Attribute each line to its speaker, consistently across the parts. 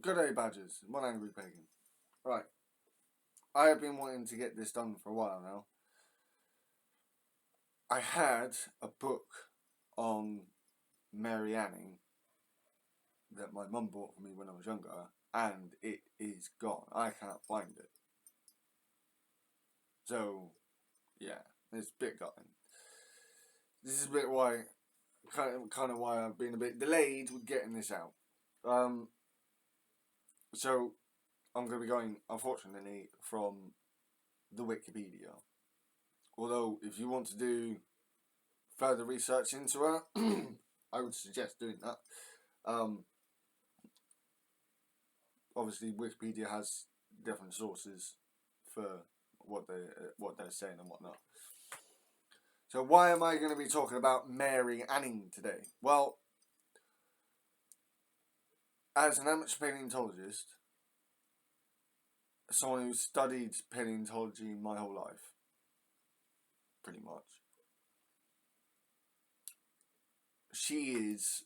Speaker 1: Good day, Badgers. One angry pagan. Right. I have been wanting to get this done for a while now. I had a book on Mary Anning that my mum bought for me when I was younger, and it is gone. I can't find it. So, yeah, it's a bit gutting. This is a bit why, kind of why I've been a bit delayed with getting this out. Um, so I'm going to be going, unfortunately, from the Wikipedia. Although, if you want to do further research into her, I would suggest doing that. Obviously, Wikipedia has different sources for what they're saying and whatnot. So, why am I going to be talking about Mary Anning today? Well, as an amateur paleontologist, someone who studied paleontology my whole life, pretty much, she is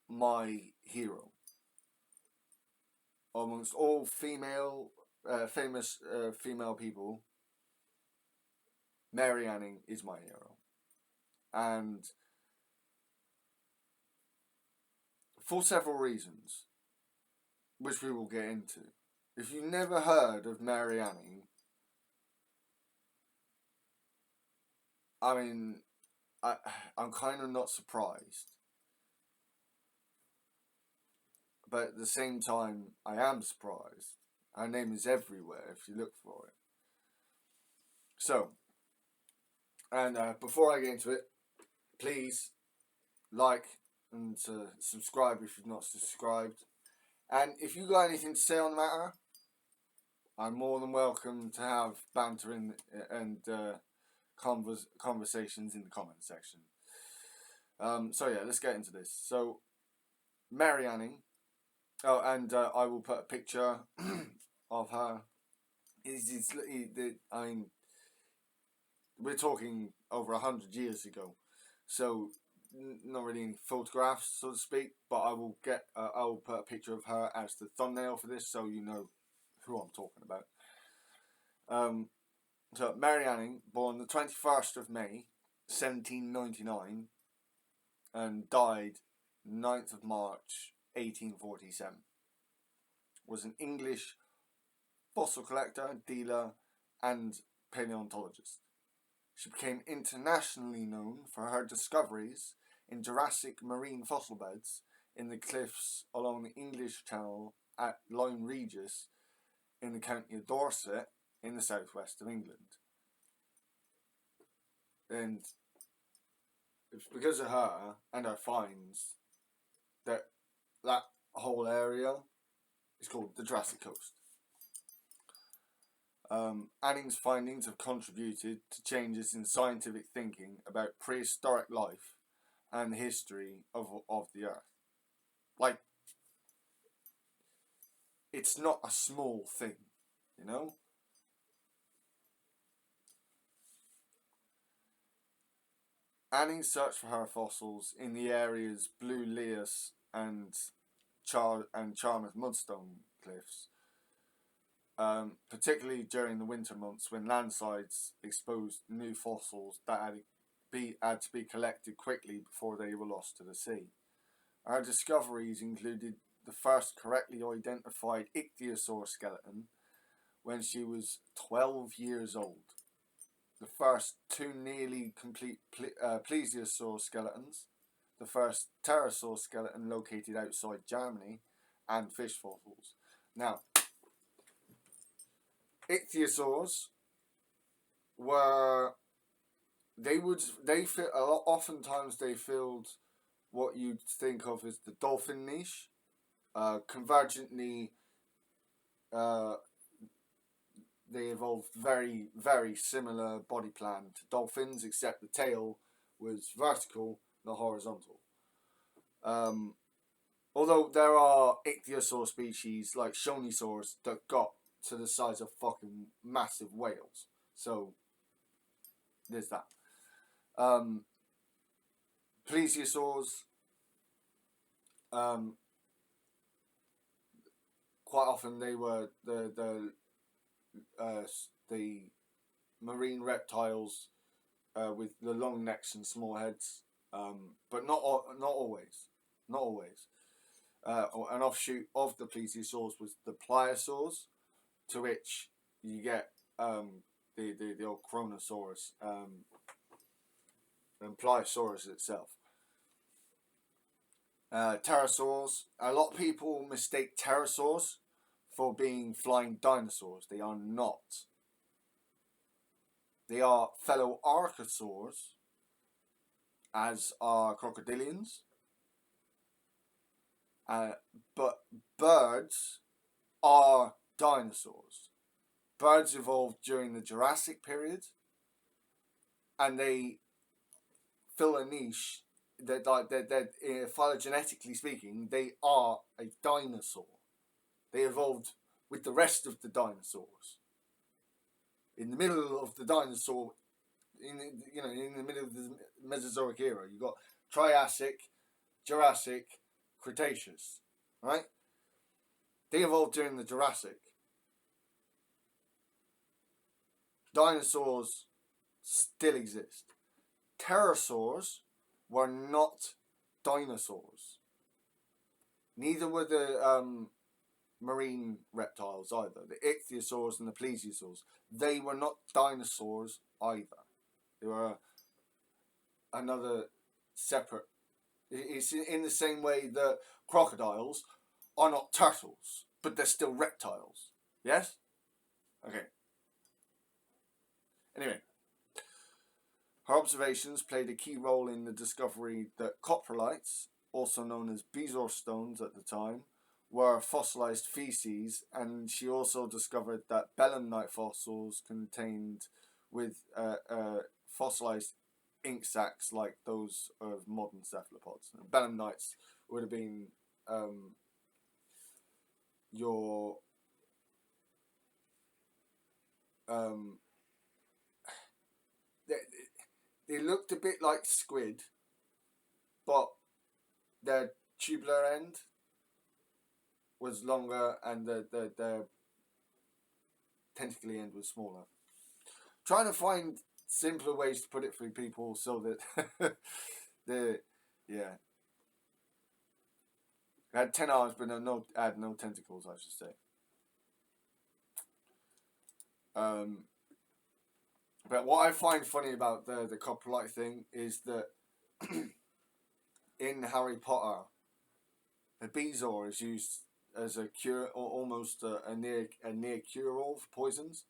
Speaker 1: my hero amongst all famous female people. Mary Anning is my hero, and for several reasons, which we will get into. If you've never heard of Mary Anning, I mean, I'm kind of not surprised, but at the same time, I am surprised. Her name is everywhere if you look for it. So, and before I get into it, please like and subscribe if you've not subscribed. And if you got anything to say on the matter, I'm more than welcome to have banter and conversations in the comment section. So yeah, let's get into this. So Mary Anning. Oh, and I will put a picture of her. I mean, we're talking over 100 years ago, so not really any photographs, so to speak. But I will put a picture of her as the thumbnail for this, so you know who I'm talking about. So Mary Anning, born the 21st of May, 1799, and died 9th of March, 1847. Was an English fossil collector, dealer, and paleontologist. She became internationally known for her discoveries in Jurassic marine fossil beds in the cliffs along the English Channel at Lyme Regis in the county of Dorset in the southwest of England. And it's because of her and her finds that that whole area is called the Jurassic Coast. Anning's findings have contributed to changes in scientific thinking about prehistoric life and the history of the Earth. Like, it's not a small thing, you know? Anning searched for her fossils in the areas Blue Lias and Charmouth Mudstone cliffs, particularly during the winter months when landslides exposed new fossils that had to be collected quickly before they were lost to the sea. Her discoveries included the first correctly identified ichthyosaur skeleton when she was 12 years old, the first two nearly complete plesiosaur skeletons, the first pterosaur skeleton located outside Germany, and fish fossils. Now, ichthyosaurs were oftentimes they filled what you'd think of as the dolphin niche. Convergently, they evolved very, very similar body plan to dolphins, except the tail was vertical, not horizontal. Although there are ichthyosaur species like shonisaurs that got to the size of fucking massive whales. So there's that. Plesiosaurs, quite often they were the marine reptiles with the long necks and small heads, but not always, not always. An offshoot of the plesiosaurs was the pliosaurs, to which you get the old Kronosaurus and Pliosaurus itself. Pterosaurs. A lot of people mistake pterosaurs for being flying dinosaurs. They are not. They are fellow archosaurs, as are crocodilians. But birds are dinosaurs. Birds evolved during the Jurassic period, and they fill a niche that phylogenetically speaking, they are a dinosaur. They evolved with the rest of the dinosaurs. In the middle of the dinosaur, in the middle of the Mesozoic era, you got Triassic, Jurassic, Cretaceous, right? They evolved during the Jurassic. Dinosaurs still exist. Pterosaurs were not dinosaurs. Neither were the marine reptiles either. The ichthyosaurs and the plesiosaurs. They were not dinosaurs either. They were another separate. It's in the same way that crocodiles are not turtles, but they're still reptiles. Yes? Okay. Anyway, her observations played a key role in the discovery that coprolites, also known as bezoar stones at the time, were fossilized feces, and she also discovered that belemnite fossils contained with fossilized ink sacs like those of modern cephalopods. And belemnites would have been your they looked a bit like squid, but their tubular end was longer and the tentacly end was smaller. Trying to find simpler ways to put it for people so that they had 10 arms but had no tentacles, I should say. But what I find funny about the coprolite thing is that in Harry Potter, the bezoar is used as a cure, or almost a near cure all for poisons.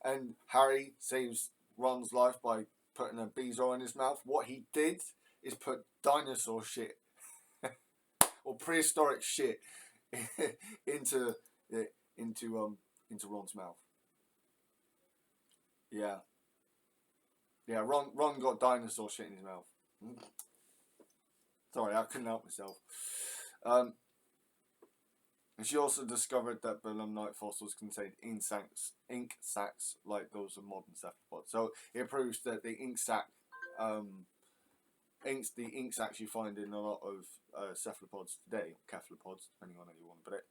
Speaker 1: And Harry saves Ron's life by putting a bezoar in his mouth. What he did is put dinosaur shit or prehistoric shit into Ron's mouth. Yeah. Ron got dinosaur shit in his mouth. Sorry, I couldn't help myself. And she also discovered that belemnite fossils contained ink sacs like those of modern cephalopods. So it proves that the ink sacs you find in a lot of cephalopods today, cephalopods, depending on how you want to put it,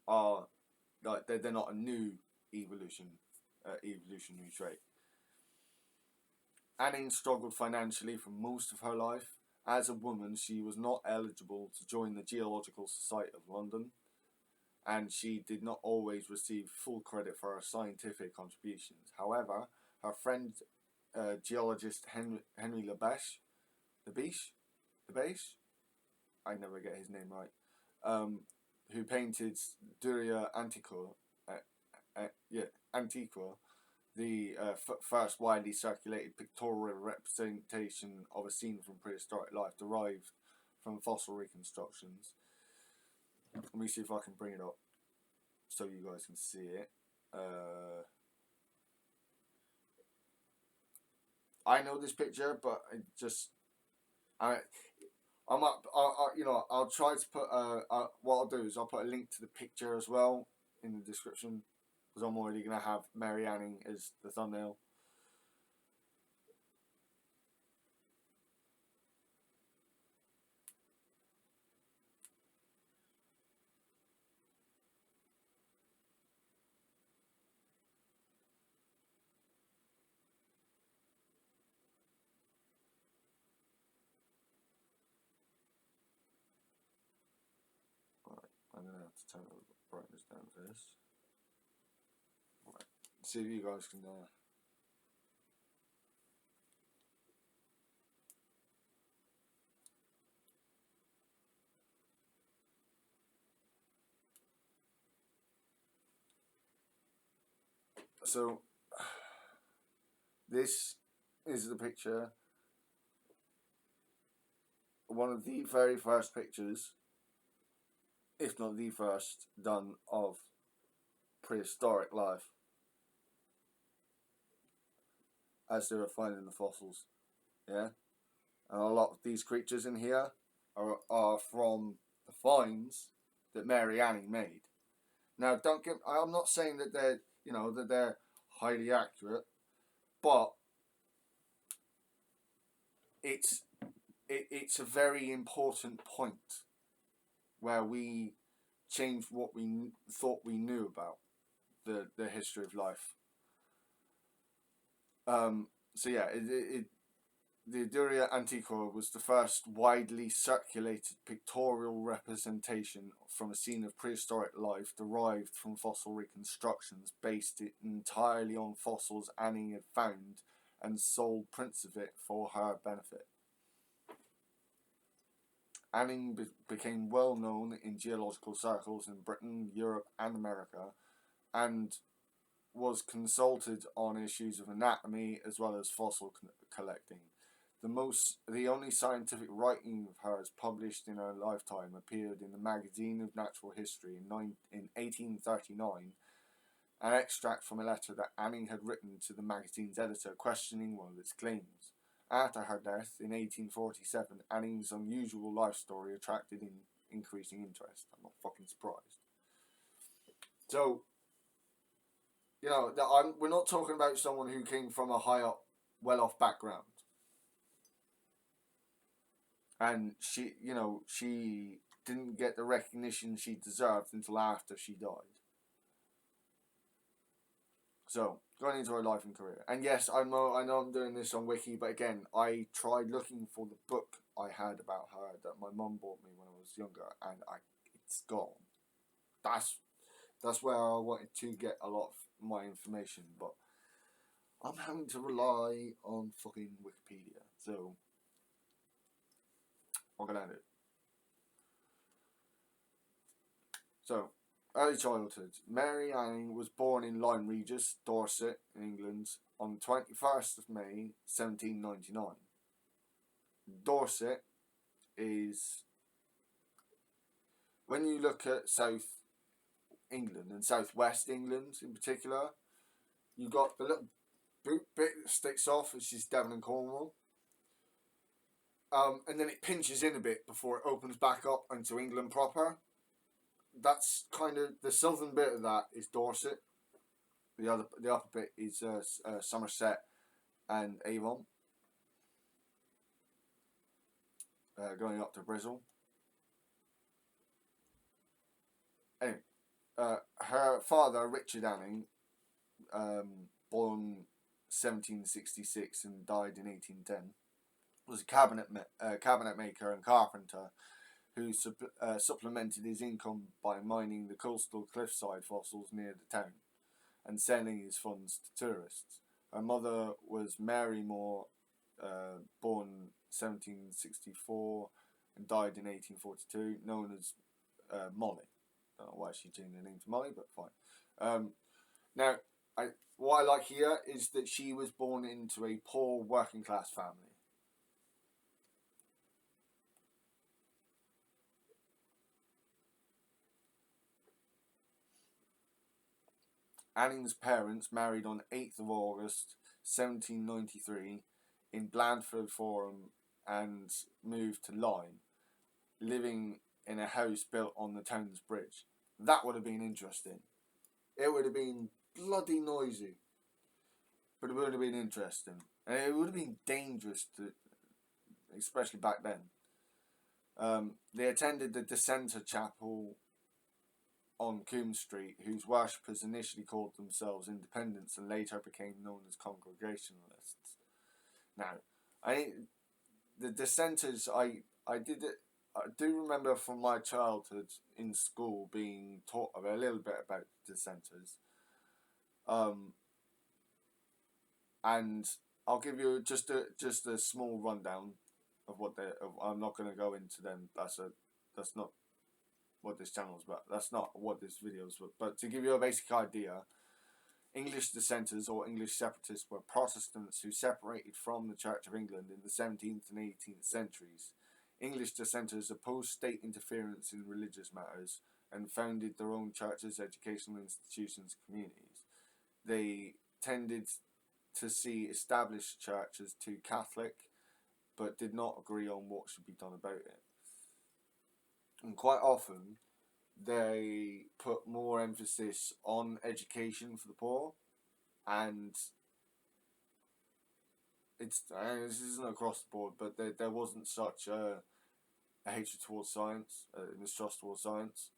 Speaker 1: are like they're not a new evolutionary trait. Anning struggled financially for most of her life. As a woman, she was not eligible to join the Geological Society of London, and she did not always receive full credit for her scientific contributions. However, her friend, geologist Henry Labèche, I never get his name right, who painted Duria Antiqua, the first widely circulated pictorial representation of a scene from prehistoric life derived from fossil reconstructions. Let me see if I can bring it up so you guys can see it. I know this picture, but I'll try to put what I'll do is I'll put a link to the picture as well in the description, because I'm already going to have Mary Anning as the thumbnail. turn the brightness down for this. Right. See if you guys can. So this is the picture. One of the very first pictures, if not the first, done of prehistoric life as they were finding the fossils. Yeah, and a lot of these creatures in here are from the finds that Mary Anning made. Now, don't get. I'm not saying that they're highly accurate, but it's a very important point where we change what we thought we knew about the history of life. So yeah, the Duria Antiqua was the first widely circulated pictorial representation from a scene of prehistoric life derived from fossil reconstructions based entirely on fossils Anning had found and sold prints of it for her benefit. Anning became well known in geological circles in Britain, Europe and America, and was consulted on issues of anatomy as well as fossil collecting. The only scientific writing of hers published in her lifetime appeared in the Magazine of Natural History in 1839, an extract from a letter that Anning had written to the magazine's editor questioning one of its claims. After her death in 1847, Anning's unusual life story attracted increasing interest. I'm not fucking surprised. So, we're not talking about someone who came from a high up, well-off background. And she didn't get the recognition she deserved until after she died. So, going into her life and career. And yes, I know I'm doing this on Wiki, but again, I tried looking for the book I had about her that my mum bought me when I was younger, and it's gone. That's where I wanted to get a lot of my information, but I'm having to rely on fucking Wikipedia. So, what can I do? So, early childhood. Mary Anning was born in Lyme Regis, Dorset, in England, on the 21st of May, 1799. Dorset is, when you look at South England and South West England in particular, you've got the little boot bit that sticks off, which is Devon and Cornwall. And then it pinches in a bit before it opens back up into England proper. That's kind of the southern bit of that is Dorset. The upper bit is Somerset and Avon, going up to Bristol. Anyway, her father, Richard Anning, born 1766 and died in 1810, was a cabinet maker and carpenter who supplemented his income by mining the coastal cliffside fossils near the town and selling his funds to tourists. Her mother was Mary Moore, born 1764 and died in 1842, known as Molly. I don't know why she changed her name to Molly, but fine. Now, what I like here is that she was born into a poor working class family. Anning's parents married on 8th of August 1793 in Blandford Forum and moved to Lyme, living in a house built on the Thames Bridge. That would have been interesting. It would have been bloody noisy, but it would have been interesting. And it would have been dangerous, especially back then. They attended the Dissenter Chapel on Coombe Street, whose worshippers initially called themselves Independents and later became known as Congregationalists. Now, the Dissenters, I I do remember from my childhood in school being taught a little bit about dissenters. And I'll give you just a small rundown of what they. I'm not going to go into them. That's not what this channel is about. That's not what this video is about. But to give you a basic idea, English dissenters or English separatists were Protestants who separated from the Church of England in the 17th and 18th centuries. English dissenters opposed state interference in religious matters and founded their own churches, educational institutions, and communities. They tended to see established churches too Catholic, but did not agree on what should be done about it. And quite often, they put more emphasis on education for the poor, and this isn't across the board, but there wasn't such a hatred towards science, a mistrust towards science.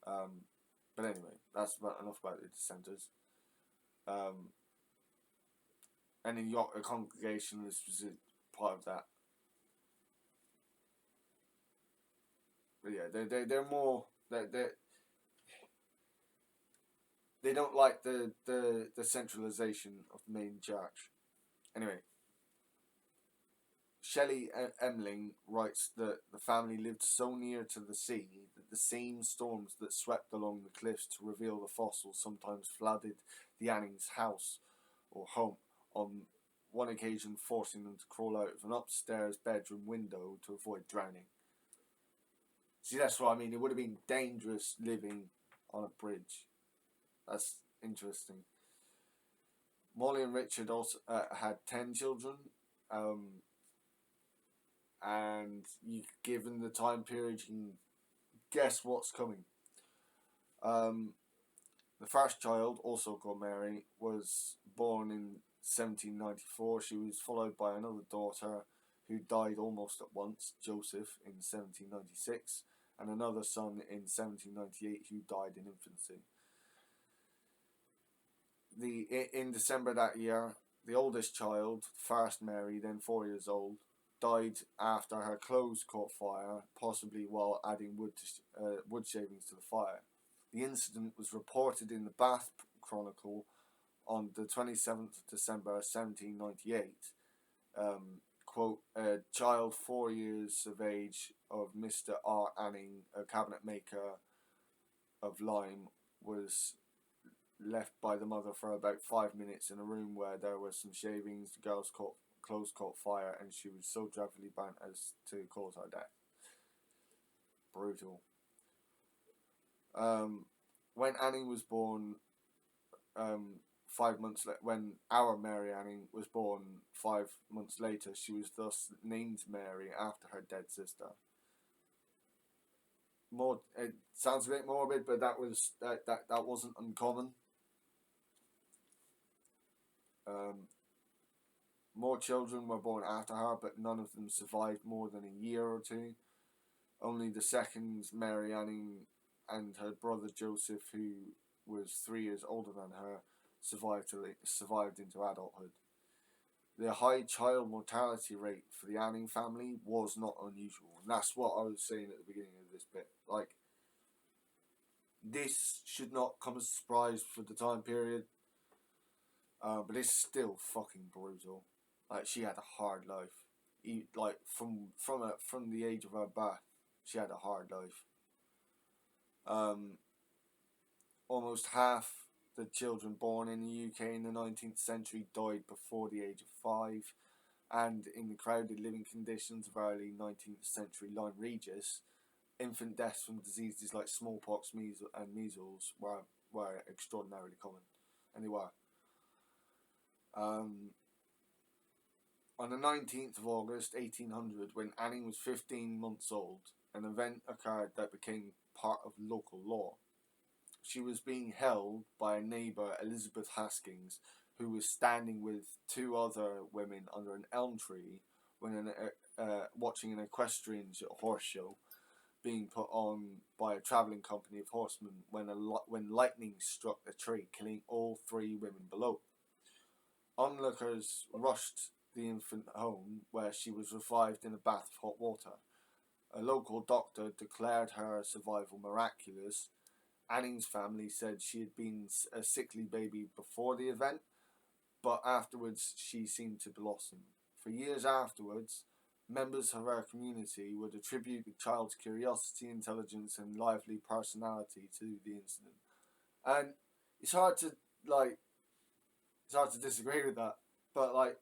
Speaker 1: But anyway, that's enough about the dissenters. And in a Congregationalist was part of that. But yeah, they're more they don't like the centralization of the main church. Anyway, Shelley Emling writes that the family lived so near to the sea that the same storms that swept along the cliffs to reveal the fossils sometimes flooded the Annings' house or home, on one occasion forcing them to crawl out of an upstairs bedroom window to avoid drowning. See, that's what I mean. It would have been dangerous living on a bridge. That's interesting. Molly and Richard also had 10 children. And given the time period, you can guess what's coming. The first child, also called Mary, was born in 1794. She was followed by another daughter who died almost at once, Joseph, in 1796, and another son in 1798 who died in infancy. In December that year, the oldest child, first Mary, then 4 years old, died after her clothes caught fire, possibly while adding wood shavings to the fire. The incident was reported in the Bath Chronicle on the 27th of December 1798. Quote, a child 4 years of age of Mr. R. Anning, a cabinet maker of Lyme, was left by the mother for about 5 minutes in a room where there were some shavings. The girl's clothes caught fire and she was so dreadfully burnt as to cause her death. Brutal. When Anning was born, 5 months when our Mary Anning was born 5 months later, she was thus named Mary after her dead sister. It sounds a bit morbid, but that wasn't uncommon. More children were born after her, but none of them survived more than a year or two. Only the second, Mary Anning, and her brother Joseph, who was 3 years older than her, survived into adulthood. The high child mortality rate for the Anning family was not unusual, and that's what I was saying at the beginning of this bit. Like, this should not come as a surprise for the time period, but it's still fucking brutal. Like, she had a hard life. Like, from the age of her birth, she had a hard life. Almost half the children born in the UK in the 19th century died before the age of 5, and in the crowded living conditions of early 19th century Lyme Regis, infant deaths from diseases like smallpox, and measles were extraordinarily common, and they were. On the 19th of August 1800, when Anning was 15 months old, an event occurred that became part of local law. She was being held by a neighbour, Elizabeth Haskins, who was standing with 2 other women under an elm tree when watching an equestrian horse show being put on by a travelling company of horsemen when lightning struck the tree, killing all 3 women below. Onlookers rushed the infant home, where she was revived in a bath of hot water. A local doctor declared her survival miraculous. Anning's family said she had been a sickly baby before the event, but afterwards she seemed to blossom. For years afterwards, members of her community would attribute the child's curiosity, intelligence, and lively personality to the incident. And it's hard to like, it's hard to disagree with that, but like,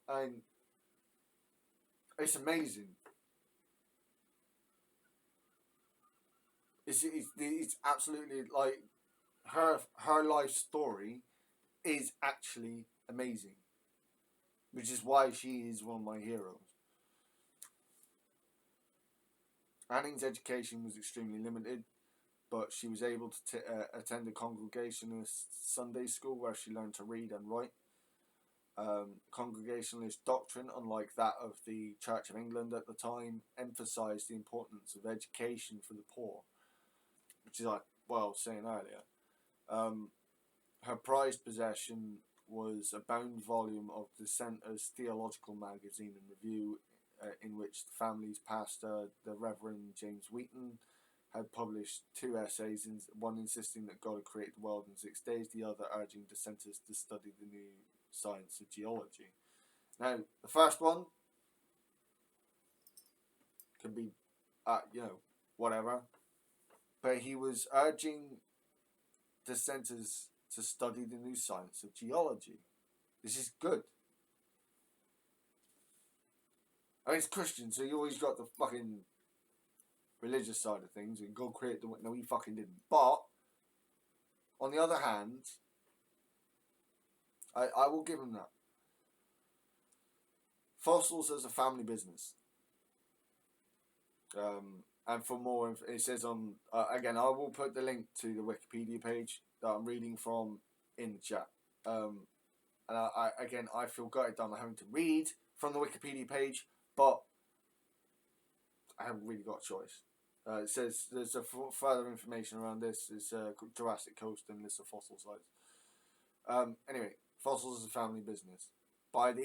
Speaker 1: it's amazing. It's absolutely like her life story is actually amazing, which is why she is one of my heroes. Anning's education was extremely limited, but she was able to attend a Congregationalist Sunday school where she learned to read and write. Congregationalist doctrine, unlike that of the Church of England at the time, emphasised the importance of education for the poor, which is like what I was saying earlier. Her prized possession was a bound volume of the Centre's theological magazine and review, in which the family's pastor, the Reverend James Wheaton, had published 2 essays, one insisting that God had created the world in 6 days, the other urging dissenters to study the new science of geology. Now, the first one could be, whatever, but he was urging dissenters to study the new science of geology. This is good. I mean, it's Christian, so you always got the fucking religious side of things, and God created the... No, he fucking didn't. But, on the other hand, I will give him that. Fossils as a family business. And for more, it says on... again, I will put the link to the Wikipedia page that I'm reading from in the chat. And I feel gutted that I'm having to read from the Wikipedia page, but I haven't really got a choice. It says there's further information around this. It's Jurassic Coast and list of fossil sites. Anyway, fossils as a family business. By the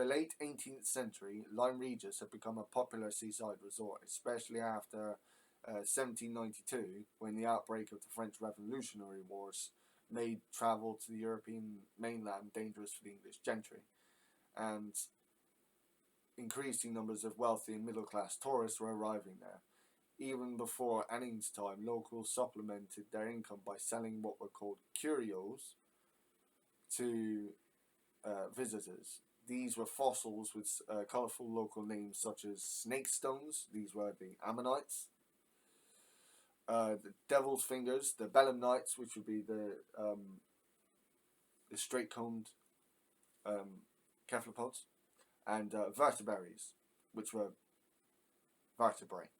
Speaker 1: late 18th century, Lyme Regis had become a popular seaside resort, especially after 1792, when the outbreak of the French Revolutionary Wars made travel to the European mainland dangerous for the English gentry, and increasing numbers of wealthy and middle-class tourists were arriving there. Even before Anning's time, locals supplemented their income by selling what were called curios to visitors. These were fossils with colourful local names such as snake stones. These were the ammonites. The devil's fingers, the belemnites, which would be the straight-coned cephalopods, and vertebrates, which were vertebrae.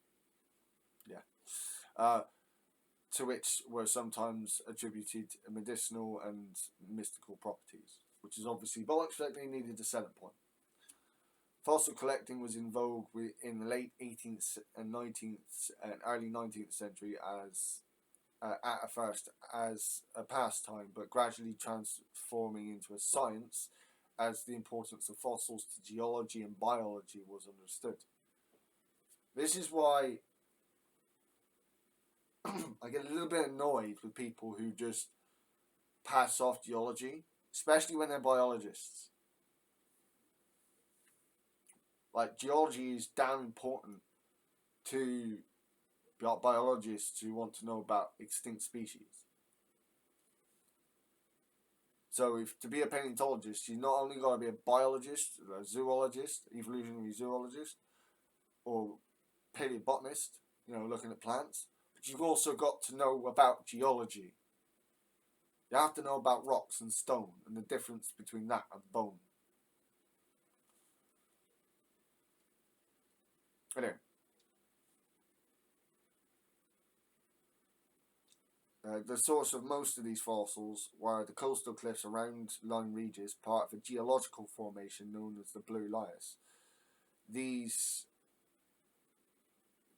Speaker 1: Yeah. To which were sometimes attributed medicinal and mystical properties, which is obviously bollocks, but they needed a selling point. Fossil collecting was in vogue in the late 18th and 19th and early 19th century at first as a pastime, but gradually transforming into a science as the importance of fossils to geology and biology was understood. This is why I get a little bit annoyed with people who just pass off geology, especially when they're biologists. Like, geology is damn important to biologists who want to know about extinct species. So, to be a paleontologist, you not only got to be a biologist, a zoologist, evolutionary zoologist, or paleobotanist, looking at plants, but you've also got to know about geology. You have to know about rocks and stone and the difference between that and bone. Anyway. The source of most of these fossils were the coastal cliffs around Lyme Regis, part of a geological formation known as the Blue Lias. These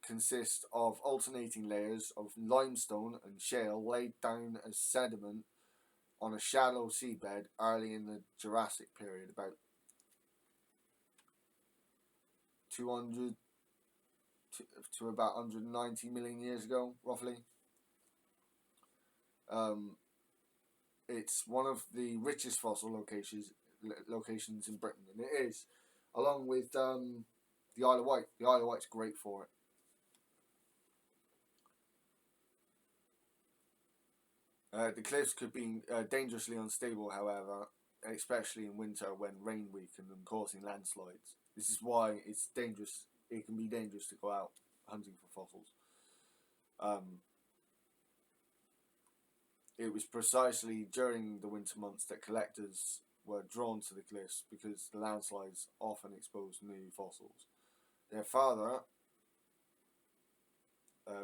Speaker 1: consist of alternating layers of limestone and shale laid down as sediment on a shallow seabed early in the Jurassic period, about 200 to about 190 million years ago, roughly. It's one of the richest fossil locations in Britain, and it is, along with the Isle of Wight. The Isle of Wight's great for it. The cliffs could be dangerously unstable, however, especially in winter when rain weakens and causing landslides. This is why it's dangerous. It can be dangerous to go out hunting for fossils. It was precisely during the winter months that collectors were drawn to the cliffs because the landslides often exposed new fossils. Their father,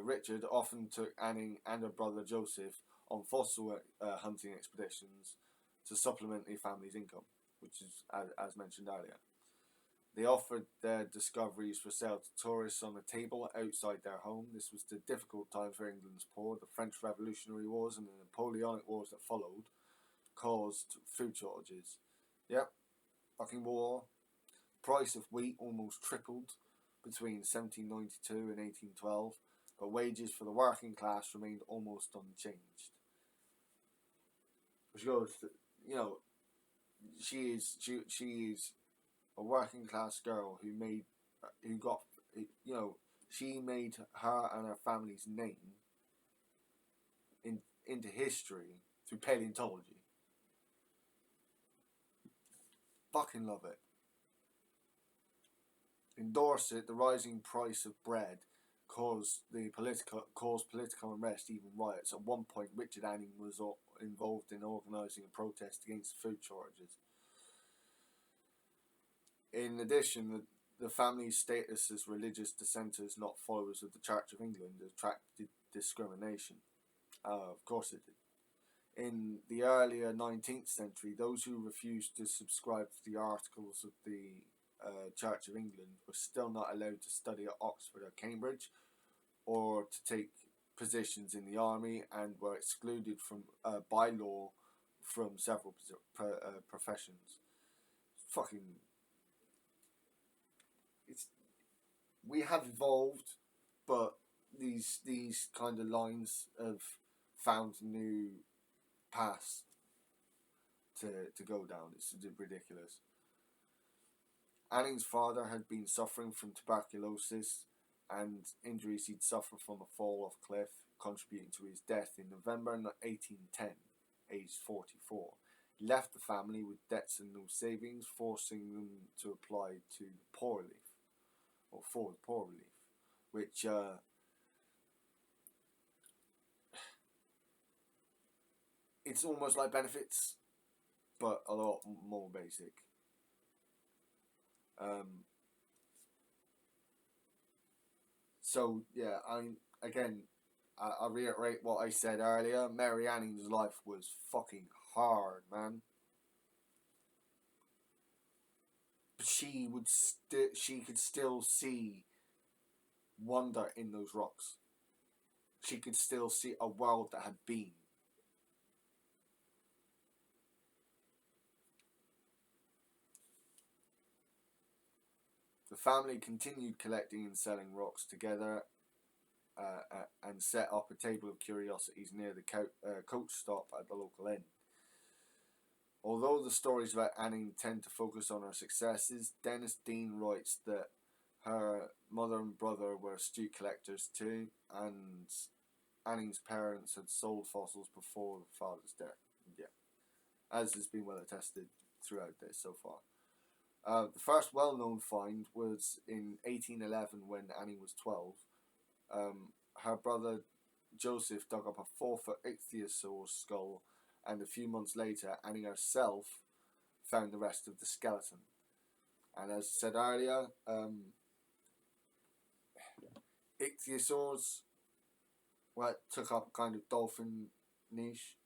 Speaker 1: Richard, often took Anning and her brother Joseph on fossil hunting expeditions to supplement their family's income, which is, as mentioned earlier. They offered their discoveries for sale to tourists on a table outside their home. This was the difficult time for England's poor. The French Revolutionary Wars and the Napoleonic Wars that followed caused food shortages. Yep, fucking war. Price of wheat almost tripled between 1792 and 1812, but wages for the working class remained almost unchanged. Which goes to, she is a working class girl who she made her and her family's name into history through paleontology. Fucking love it. In Dorset, the rising price of bread caused political unrest, even riots. At one point, Richard Anning was involved in organising a protest against food shortages. In addition, the family's status as religious dissenters, not followers of the Church of England, attracted discrimination. Of course it did. In the earlier 19th century, those who refused to subscribe to the articles of the Church of England were still not allowed to study at Oxford or Cambridge or to take positions in the army, and were excluded from by law from several professions. We have evolved, but these kind of lines have found new paths to go down. It's ridiculous. Anning's father had been suffering from tuberculosis and injuries he'd suffered from a fall off a cliff, contributing to his death in November 1810, aged 44. He left the family with debts and no savings, forcing them to apply to the poor relief, or for the poor relief, which it's almost like benefits, but a lot more basic. So yeah, I reiterate what I said earlier. Mary Anning's life was fucking hard, man. But she could still see wonder in those rocks. She could still see a world that had been. The family continued collecting and selling rocks together, and set up a table of curiosities near the coach stop at the local inn. Although the stories about Anning tend to focus on her successes, Dennis Dean writes that her mother and brother were astute collectors too, and Anning's parents had sold fossils before the father's death. Yeah, as has been well attested throughout this so far. The first well-known find was in 1811 when Anning was 12. Her brother Joseph dug up a 4-foot ichthyosaur skull, and a few months later, Anning herself found the rest of the skeleton. And as I said earlier, ichthyosaurs took up a kind of dolphin niche.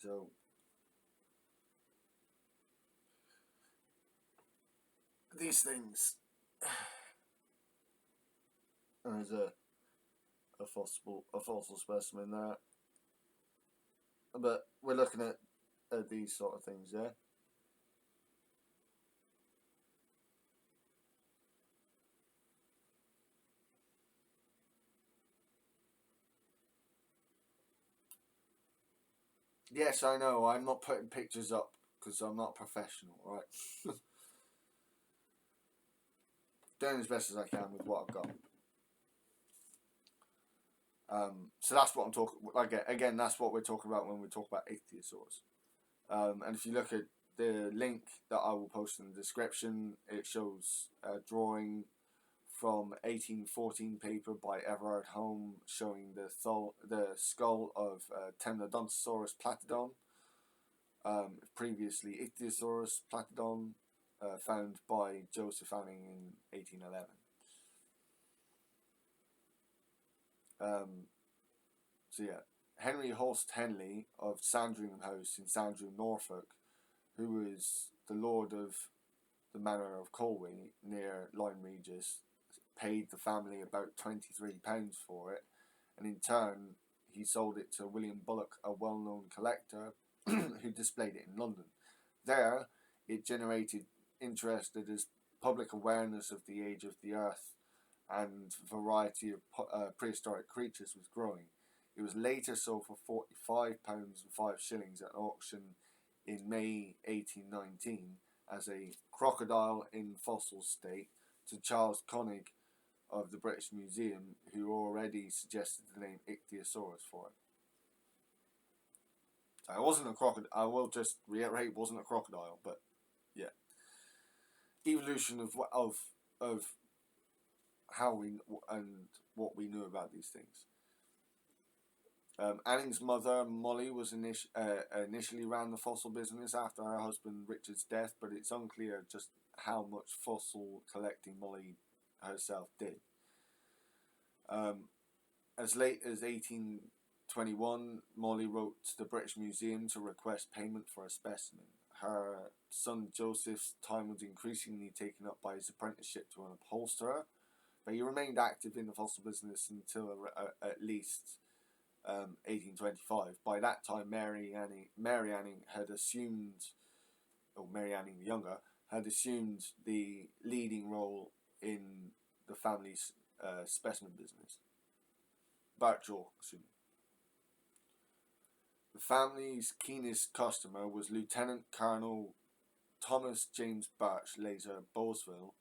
Speaker 1: So these things, There's a fossil specimen there. But we're looking at these sort of things, yeah. Yes, I know. I'm not putting pictures up because I'm not professional, right? Doing as best as I can with what I've got. So that's what I'm talking. Again, that's what we're talking about when we talk about ichthyosaurs. And if you look at the link that I will post in the description, it shows a drawing from 1814 paper by Everard Home showing the skull of Temnodontosaurus platydon, previously Ichthyosaurus platydon, found by Joseph Anning in 1811. So yeah, Henry Holst Henley of Sandringham House in Sandringham, Norfolk, who was the lord of the manor of Colway near Lyme Regis, paid the family about £23 for it, and in turn he sold it to William Bullock, a well-known collector, who displayed it in London. There, it generated interest as public awareness of the age of the Earth and variety of prehistoric creatures was growing. It was later sold for £45.05 at an auction in May 1819 as a crocodile in fossil state to Charles Koenig of the British Museum, who already suggested the name Ichthyosaurus for it. It wasn't a crocodile. I will just reiterate, it wasn't a crocodile, but yeah, evolution of how we and what we knew about these things. Anning's mother, Molly, was initially ran the fossil business after her husband Richard's death, but it's unclear just how much fossil collecting Molly herself did. As late as 1821, Molly wrote to the British Museum to request payment for a specimen. Her son Joseph's time was increasingly taken up by his apprenticeship to an upholsterer, but he remained active in the fossil business until at least 1825. By that time, Mary Anning had assumed, or Mary Anning the Younger, had assumed the leading role in the family's specimen business. Birch auction. The family's keenest customer was Lieutenant Colonel Thomas James Birch, later Boswell,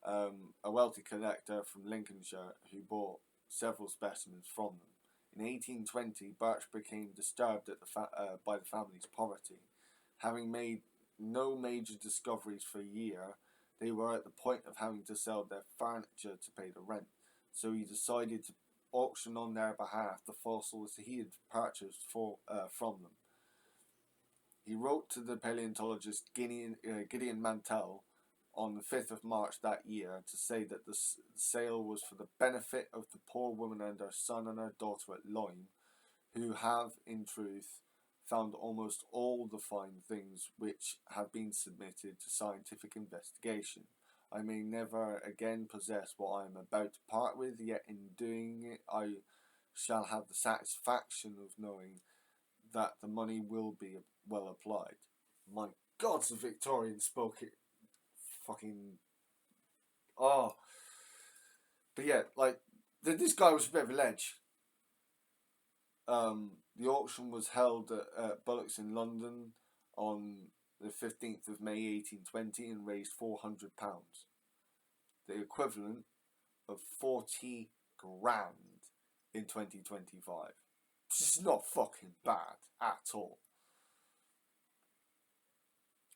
Speaker 1: a wealthy collector from Lincolnshire who bought several specimens from them. In 1820, Birch became disturbed at by the family's poverty. Having made no major discoveries for a year, they were at the point of having to sell their furniture to pay the rent, so he decided to auction on their behalf the fossils he had purchased from them. He wrote to the paleontologist Gideon Mantell on the 5th of March that year to say that the sale was for the benefit of the poor woman and her son and her daughter at Lyme, who have, in truth, found almost all the fine things which have been submitted to scientific investigation. I may never again possess what I am about to part with, yet in doing it I shall have the satisfaction of knowing that the money will be well applied. My God, the Victorian spoke it fucking... Oh. But yeah, like, this guy was a bit of a ledge. The auction was held at Bullock's in London on the 15th of May 1820 and raised £400, the equivalent of 40 grand in 2025. Which is not fucking bad at all.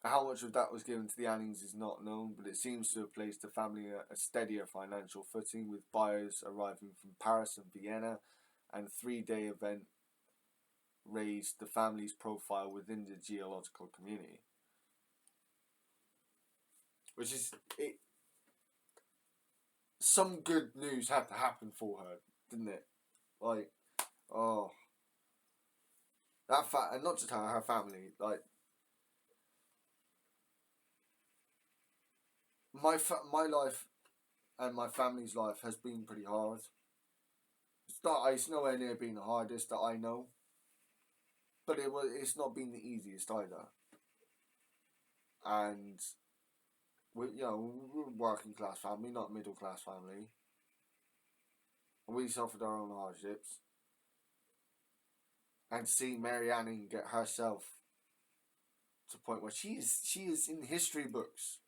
Speaker 1: How much of that was given to the Annings is not known, but it seems to have placed the family a steadier financial footing, with buyers arriving from Paris and Vienna, and a 3-day event raised the family's profile within the geological community. Which is it. Some good news had to happen for her, didn't it? Like, oh, and not just her family. Like, my life and my family's life has been pretty hard. It's nowhere near being the hardest that I know, but it's not been the easiest either. And we're a working class family, not a middle class family. And we suffered our own hardships. And to see Mary Anning get herself to the point where she is in history books.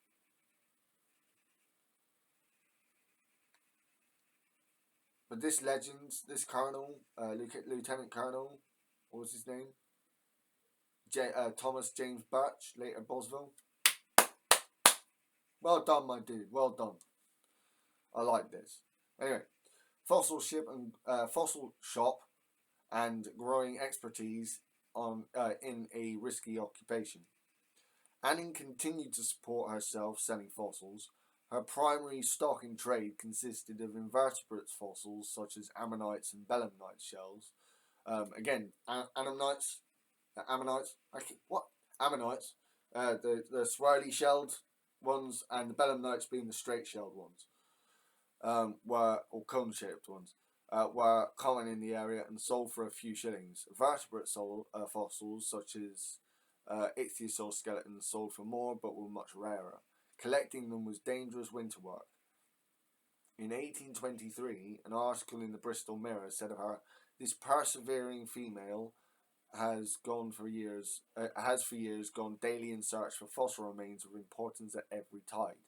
Speaker 1: But this legend, this colonel, Lieutenant Colonel, what was his name? Thomas James Birch, later Boswell. Well done, my dude. Well done. I like this. Anyway, fossil shop and growing expertise in a risky occupation. Anning continued to support herself selling fossils. Her primary stock in trade consisted of invertebrate fossils such as ammonites and belemnite shells. Again, ammonites. What? Ammonites. The swirly shelled ones, and the belemnites being the straight shelled ones. Or cone shaped ones. Were common in the area and sold for a few shillings. Vertebrate fossils such as ichthyosaur skeletons sold for more but were much rarer. Collecting them was dangerous winter work. In 1823, an article in the Bristol Mirror said of her, "This persevering female has for years gone daily in search for fossil remains of importance at every tide.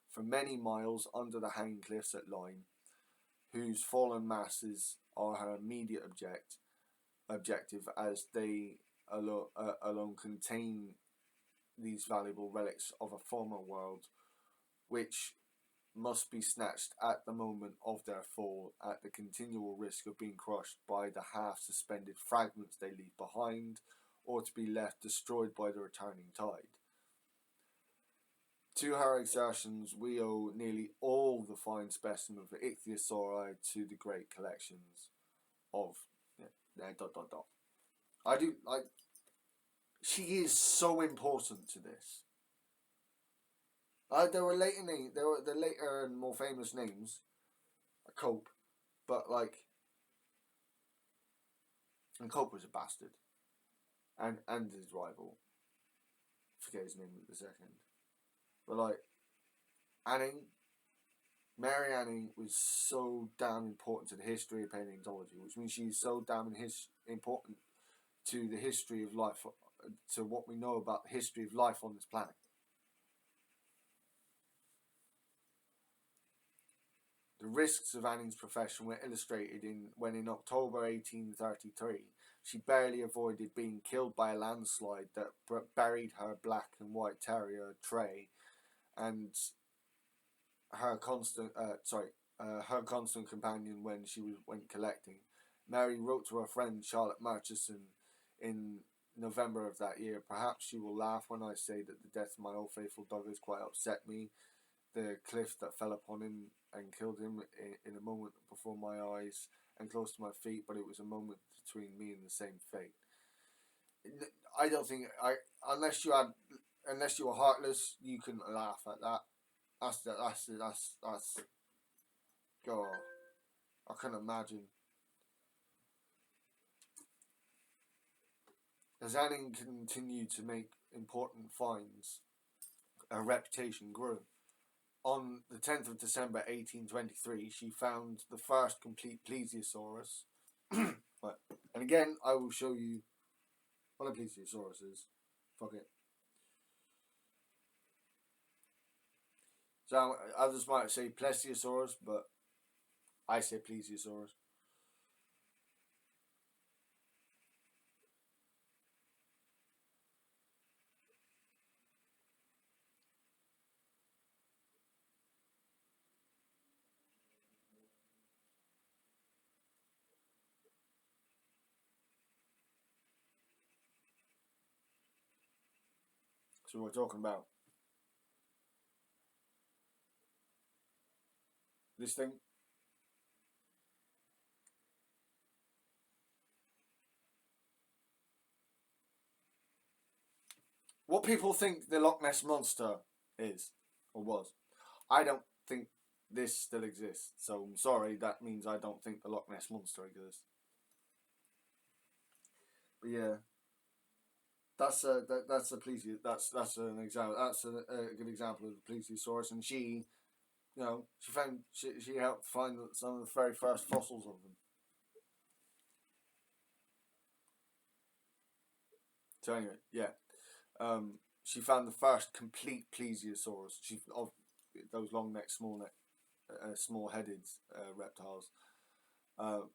Speaker 1: For many miles under the hanging cliffs at Lyme, whose fallen masses are her immediate objective, as they alone contain these valuable relics of a former world, which must be snatched at the moment of their fall, at the continual risk of being crushed by the half-suspended fragments they leave behind, or to be left destroyed by the returning tide. To her exertions, we owe nearly all the fine specimens of ichthyosauri to the great collections of I do like. She is so important to this. There were later names. There were the later and more famous names, Cope, but and Cope was a bastard, and his rival. I forget his name at the second, but Anning, Mary Anning was so damn important to the history of paleontology, which means she's so damn important to the history of life, to what we know about the history of life on this planet. The risks of Anning's profession were illustrated when in October 1833 she barely avoided being killed by a landslide that buried her black and white terrier Trey, and her constant companion when she went collecting. Mary wrote to her friend Charlotte Murchison in November of that year, "Perhaps you will laugh when I say that the death of my old faithful Douglas quite upset me. The cliff that fell upon him and killed him in a moment before my eyes and close to my feet, but it was a moment between me and the same fate." I don't think unless you were heartless, you couldn't laugh at that. That's God. I can't imagine. As Anning continued to make important finds, her reputation grew. On the 10th of December 1823, she found the first complete plesiosaurus. Right. And again, I will show you what a plesiosaurus is. Fuck it. So others might say plesiosaurus, but I say plesiosaurus. So we're talking about this thing. What people think the Loch Ness Monster is, or was, I don't think this still exists. So I'm sorry, that means I don't think the Loch Ness Monster exists. But yeah, that's a plesio. That's an example. That's a good example of the plesiosaurus, and she, she helped find some of the very first fossils of them. So anyway, yeah, she found the first complete plesiosaurus. She of those long neck, small headed reptiles,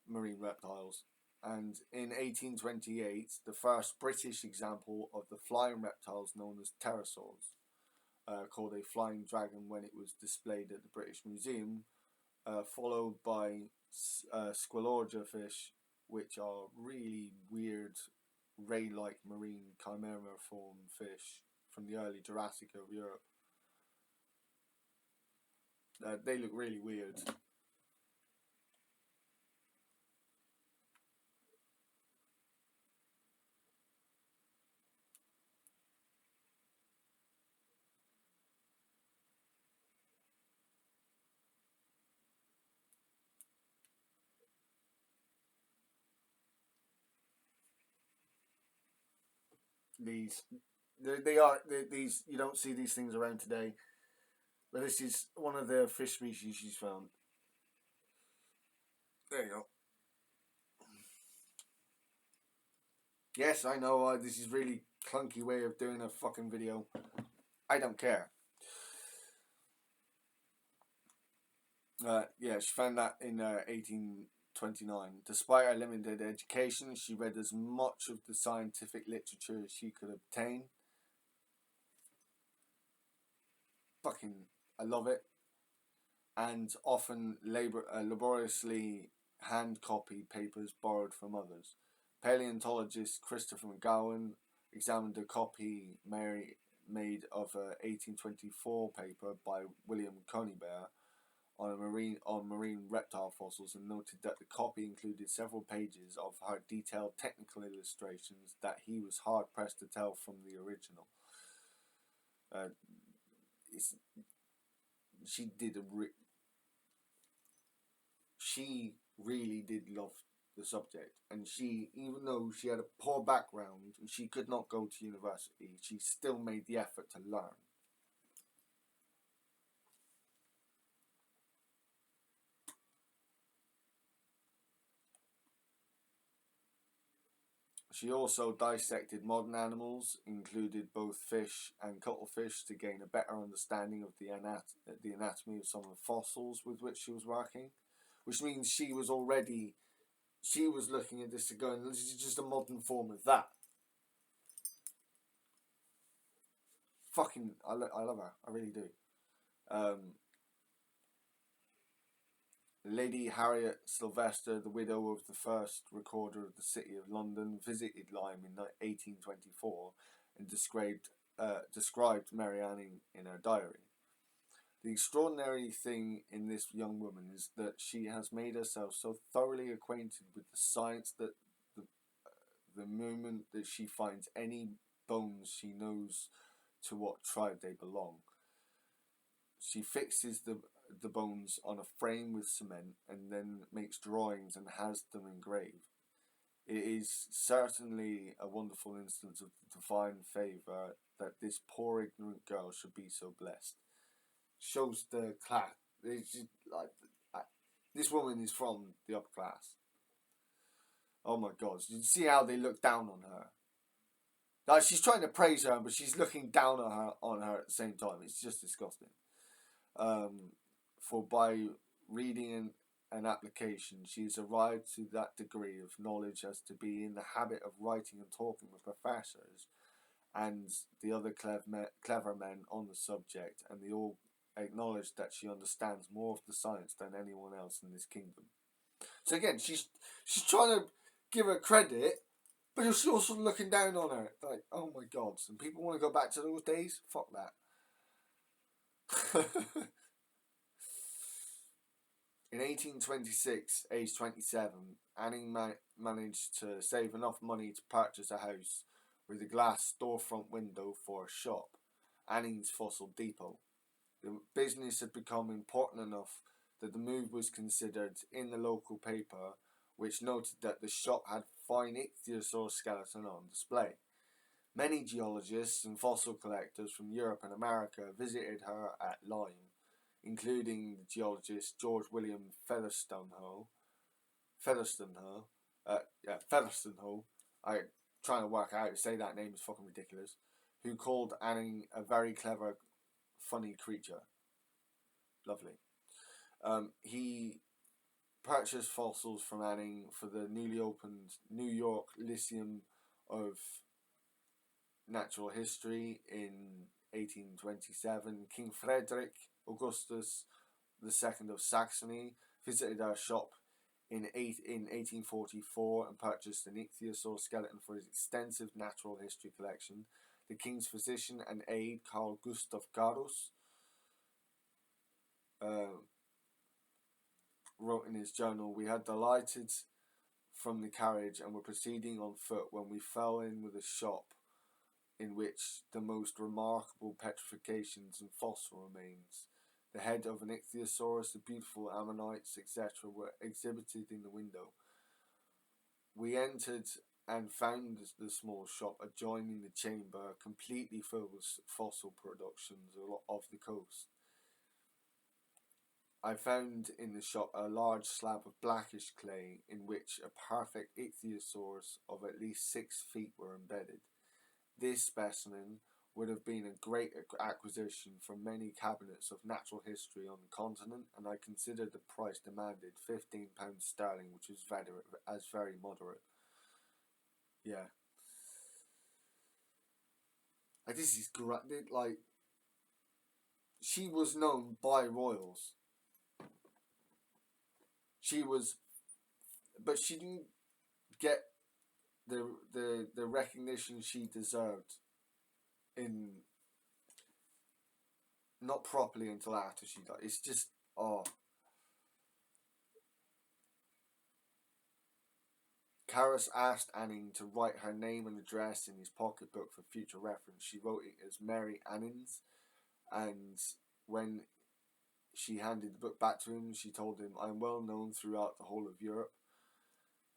Speaker 1: marine reptiles. And in 1828, the first British example of the flying reptiles known as pterosaurs, called a flying dragon when it was displayed at the British Museum, followed by squalorgia fish, which are really weird ray-like marine chimeriform fish from the early Jurassic of Europe. They look really weird. These, these. You don't see these things around today. But this is one of the fish species she's found. There you go. Yes, I know. This is really clunky way of doing a fucking video. I don't care. Yeah, she found that in 1829. Despite her limited education, she read as much of the scientific literature as she could obtain. Fucking, I love it. And often laboriously hand copied papers borrowed from others. Paleontologist Christopher McGowan examined a copy made of a 1824 paper by William Conybeare on marine reptile fossils, and noted that the copy included several pages of her detailed technical illustrations that he was hard pressed to tell from the original. She really did love the subject, and she, even though she had a poor background and she could not go to university, she still made the effort to learn. She also dissected modern animals, included both fish and cuttlefish, to gain a better understanding of the anatomy of some of the fossils with which she was working, which means she was looking at this and going, this is just a modern form of that. Fucking, I love her. I really do. Lady Harriet Sylvester, the widow of the first recorder of the City of London, visited Lyme in 1824 and described Mary Anning in her diary. The extraordinary thing in this young woman is that she has made herself so thoroughly acquainted with the science that the moment that she finds any bones, she knows to what tribe they belong. She fixes the bones on a frame with cement and then makes drawings and has them engraved. It is certainly a wonderful instance of the divine favour that this poor ignorant girl should be so blessed. Shows the class. This woman is from the upper class. Oh my God! You see how they look down on her. Like, she's trying to praise her, but she's looking down on her at the same time. It's just disgusting. For by reading an application, she has arrived to that degree of knowledge as to be in the habit of writing and talking with professors and the other clever men on the subject, and they all acknowledge that she understands more of the science than anyone else in this kingdom. So again, she's trying to give her credit, but she's also looking down on her. Like, oh my God! And people want to go back to those days. Fuck that. In 1826, aged 27, Anning managed to save enough money to purchase a house with a glass storefront window for a shop, Anning's Fossil Depot. The business had become important enough that the move was considered in the local paper, which noted that the shop had fine ichthyosaur skeleton on display. Many geologists and fossil collectors from Europe and America visited her at Lyme, including the geologist George William Featherstone. I trying to work out how to say that name is fucking ridiculous. Who called Anning a very clever, funny creature. Lovely. He purchased fossils from Anning for the newly opened New York Lyceum of Natural History in 1827. King Frederick Augustus II of Saxony visited our shop in 1844 and purchased an ichthyosaur skeleton for his extensive natural history collection. The king's physician and aide, Carl Gustav Garus, wrote in his journal, "We had alighted from the carriage and were proceeding on foot when we fell in with a shop in which the most remarkable petrifications and fossil remains, the head of an ichthyosaurus, the beautiful ammonites, etc., were exhibited in the window. We entered and found the small shop adjoining the chamber completely filled with fossil productions of the coast. I found in the shop a large slab of blackish clay in which a perfect ichthyosaurus of at least 6 feet were embedded. This specimen would have been a great acquisition for many cabinets of natural history on the continent, and I considered the price demanded, £15 sterling, which was very moderate." Yeah. Like, this is great. Like, she was known by royals. But she didn't get the recognition she deserved not properly until after she died. It's just, oh. Carus asked Anning to write her name and address in his pocketbook for future reference. She wrote it as Mary Annins, and when she handed the book back to him, she told him, "I am well known throughout the whole of Europe."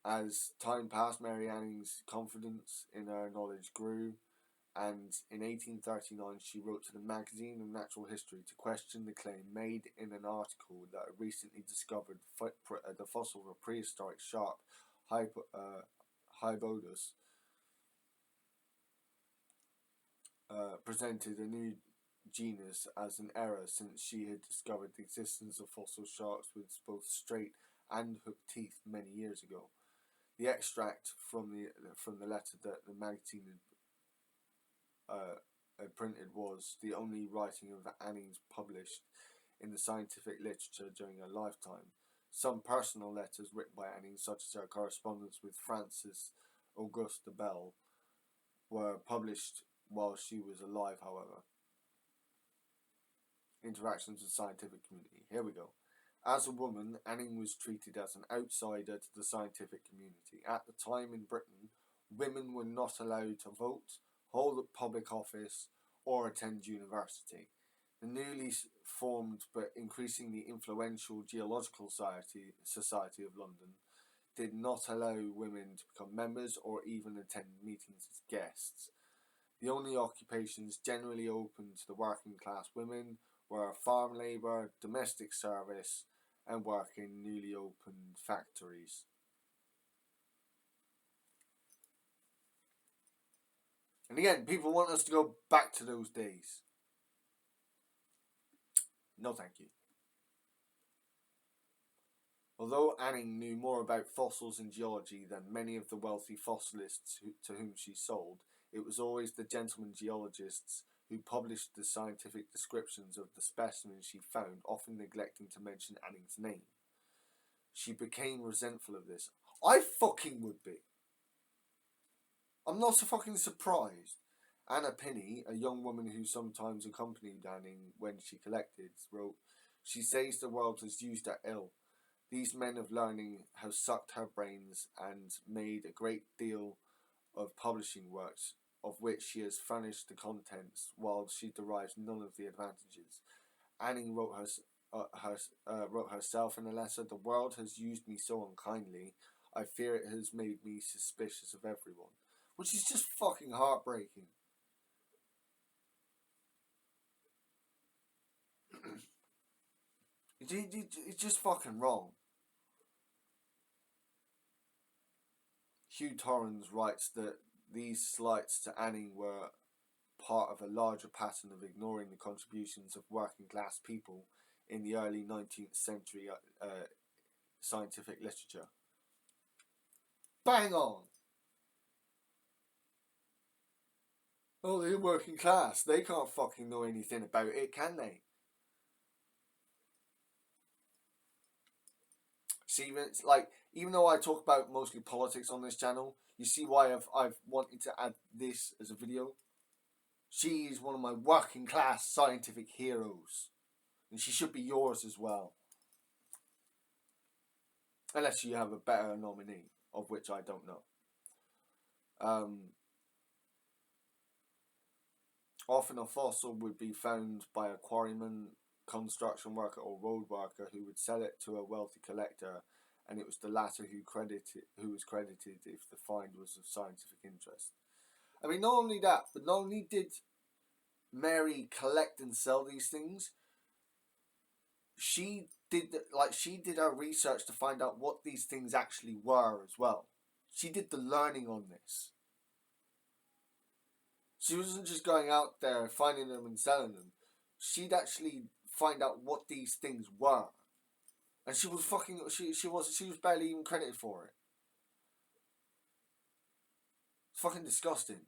Speaker 1: As time passed, Mary Anning's confidence in her knowledge grew, and in 1839 she wrote to the Magazine of Natural History to question the claim made in an article that had recently discovered the fossil of a prehistoric shark, Hybodus, presented a new genus as an error, since she had discovered the existence of fossil sharks with both straight and hooked teeth many years ago. The extract from the letter that the magazine had printed was the only writing of Anning's published in the scientific literature during her lifetime. Some personal letters written by Anning, such as her correspondence with Francis Auguste Bell, were published while she was alive, however. Interactions with the scientific community. Here we go. As a woman, Anning was treated as an outsider to the scientific community. At the time in Britain, women were not allowed to vote, hold a public office, or attend university. The newly formed but increasingly influential Geological Society of London did not allow women to become members or even attend meetings as guests. The only occupations generally open to the working class women were farm labour, domestic service, and work in newly opened factories. And again, people want us to go back to those days. No, thank you. Although Anning knew more about fossils and geology than many of the wealthy fossilists to whom she sold, it was always the gentlemen geologists who published the scientific descriptions of the specimens she found, often neglecting to mention Anning's name. She became resentful of this. I fucking would be. I'm not so fucking surprised. Anna Pinney, a young woman who sometimes accompanied Anning when she collected, wrote, "She says the world has used her ill. These men of learning have sucked her brains and made a great deal of publishing works, of which she has furnished the contents, while she derives none of the advantages. Anning wrote herself in a letter, "The world has used me so unkindly. I fear it has made me suspicious of everyone," which is just fucking heartbreaking. It's just fucking wrong. Hugh Torrens writes that these slights to Anning were part of a larger pattern of ignoring the contributions of working class people in the early 19th century scientific literature. Bang on! Oh, they're working class. They can't fucking know anything about it, can they? See, it's like, even though I talk about mostly politics on this channel, you see why I've wanted to add this as a video. She is one of my working class scientific heroes, and she should be yours as well. Unless you have a better nominee, of which I don't know. Often a fossil would be found by a quarryman, construction worker, or road worker who would sell it to a wealthy collector, and it was the latter who was credited if the find was of scientific interest. I mean, not only that, but not only did Mary collect and sell these things, she did her research to find out what these things actually were as well. She did the learning on this. She wasn't just going out there finding them and selling them. She'd actually find out what these things were, and she was barely even credited for it. It's fucking disgusting.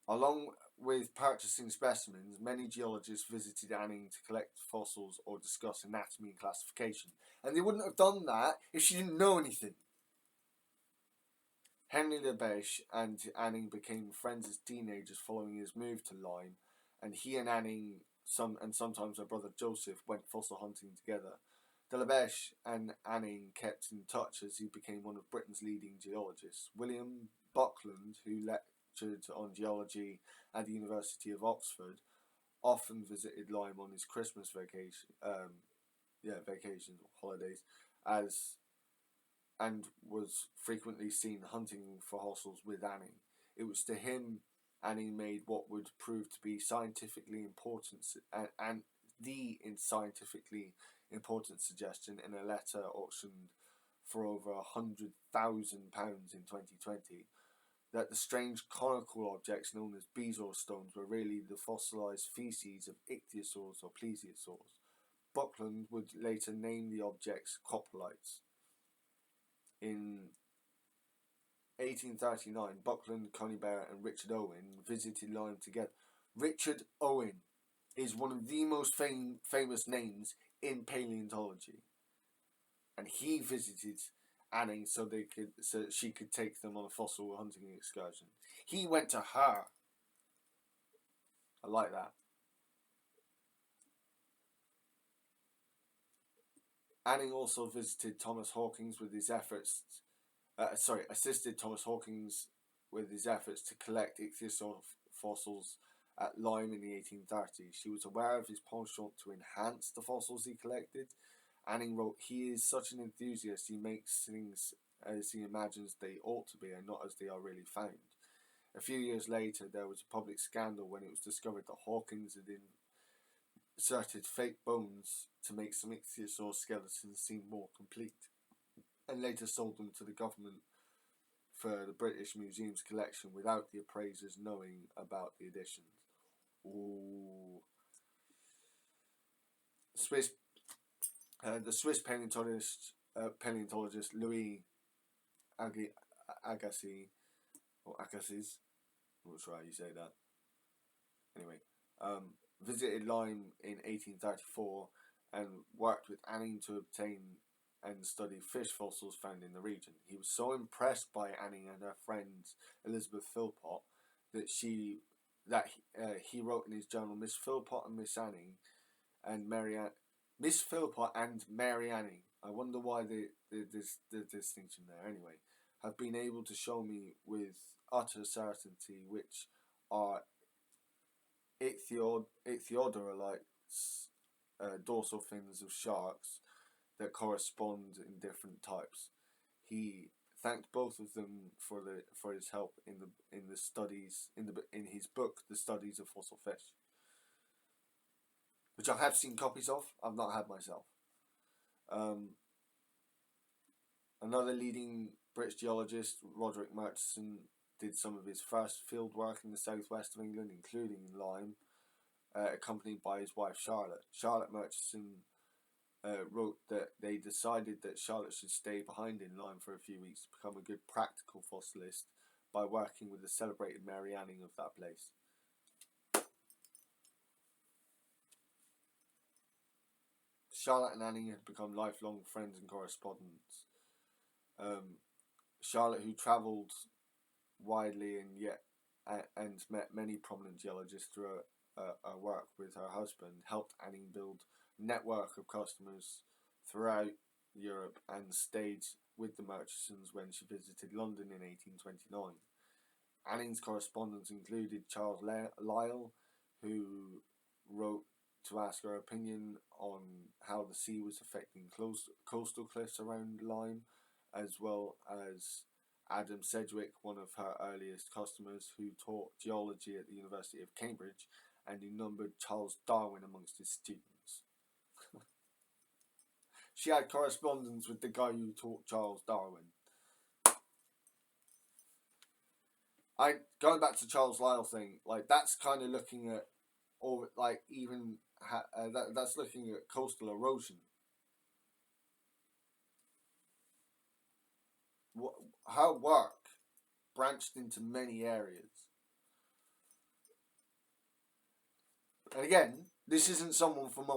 Speaker 1: Along with purchasing specimens, many geologists visited Anning to collect fossils or discuss anatomy and classification, and they wouldn't have done that if she didn't know anything. Henry Labèche and Anning became friends as teenagers following his move to Lyme, and he and Anning, sometimes her brother Joseph, went fossil hunting together. De Labèche and Anning kept in touch as he became one of Britain's leading geologists. William Buckland, who lectured on geology at the University of Oxford, often visited Lyme on his Christmas vacations or holidays, and was frequently seen hunting for fossils with Anning. It was to him Anning made what would prove to be scientifically important scientifically important suggestion in a letter auctioned for over £100,000 in 2020, that the strange conical objects known as bezoar stones were really the fossilised feces of ichthyosaurs or plesiosaurs. Buckland would later name the objects coprolites. In 1839, Buckland, Conybeare and Richard Owen visited Lyme together. Richard Owen is one of the most famous names in paleontology, and he visited Anning so she could take them on a fossil hunting excursion. He went to her. I like that. Anning also visited Thomas Hawkins with his efforts. Assisted Thomas Hawkins with his efforts to collect ichthyosaur fossils at Lyme in the 1830s. She was aware of his penchant to enhance the fossils he collected. Anning wrote, "He is such an enthusiast, he makes things as he imagines they ought to be and not as they are really found." A few years later, there was a public scandal when it was discovered that Hawkins had inserted fake bones to make some ichthyosaur skeletons seem more complete, and later sold them to the government for the British Museum's collection without the appraisers knowing about the additions. Ooh. The Swiss paleontologist Louis Agassiz, or Agassiz, I'm not sure how you say that. Anyway, visited Lyme in 1834 and worked with Anning to obtain and study fish fossils found in the region. He was so impressed by Anning and her friend Elizabeth Philpott that he wrote in his journal, "Miss Philpott and Miss Anning and Miss Philpott and Mary Anning, I wonder why the distinction there anyway, have been able to show me with utter certainty which are ichthyodorolite dorsal fins of sharks that correspond in different types. He thanked both of them for his help in the studies in his book, The Studies of Fossil Fish, which I have seen copies of. I've not had myself. Another leading British geologist, Roderick Murchison, did some of his first field work in the southwest of England, including in Lyme, accompanied by his wife Charlotte. Charlotte Murchison wrote that they decided that Charlotte should stay behind in Lyme for a few weeks to become a good practical fossilist by working with the celebrated Mary Anning of that place. Charlotte and Anning had become lifelong friends and correspondents. Charlotte, who travelled widely and met many prominent geologists through her work with her husband, helped Anning build a network of customers throughout Europe and stayed with the Murchisons when she visited London in 1829. Anning's correspondence included Charles Lyell, who wrote to ask her opinion on how the sea was affecting coastal cliffs around Lyme, as well as Adam Sedgwick, one of her earliest customers, who taught geology at the University of Cambridge, and he numbered Charles Darwin amongst his students. She had correspondence with the guy who taught Charles Darwin. Going back to Charles Lyell thing, like that's kind of looking at, or like even that's looking at coastal erosion. Her work branched into many areas. And again, this isn't someone from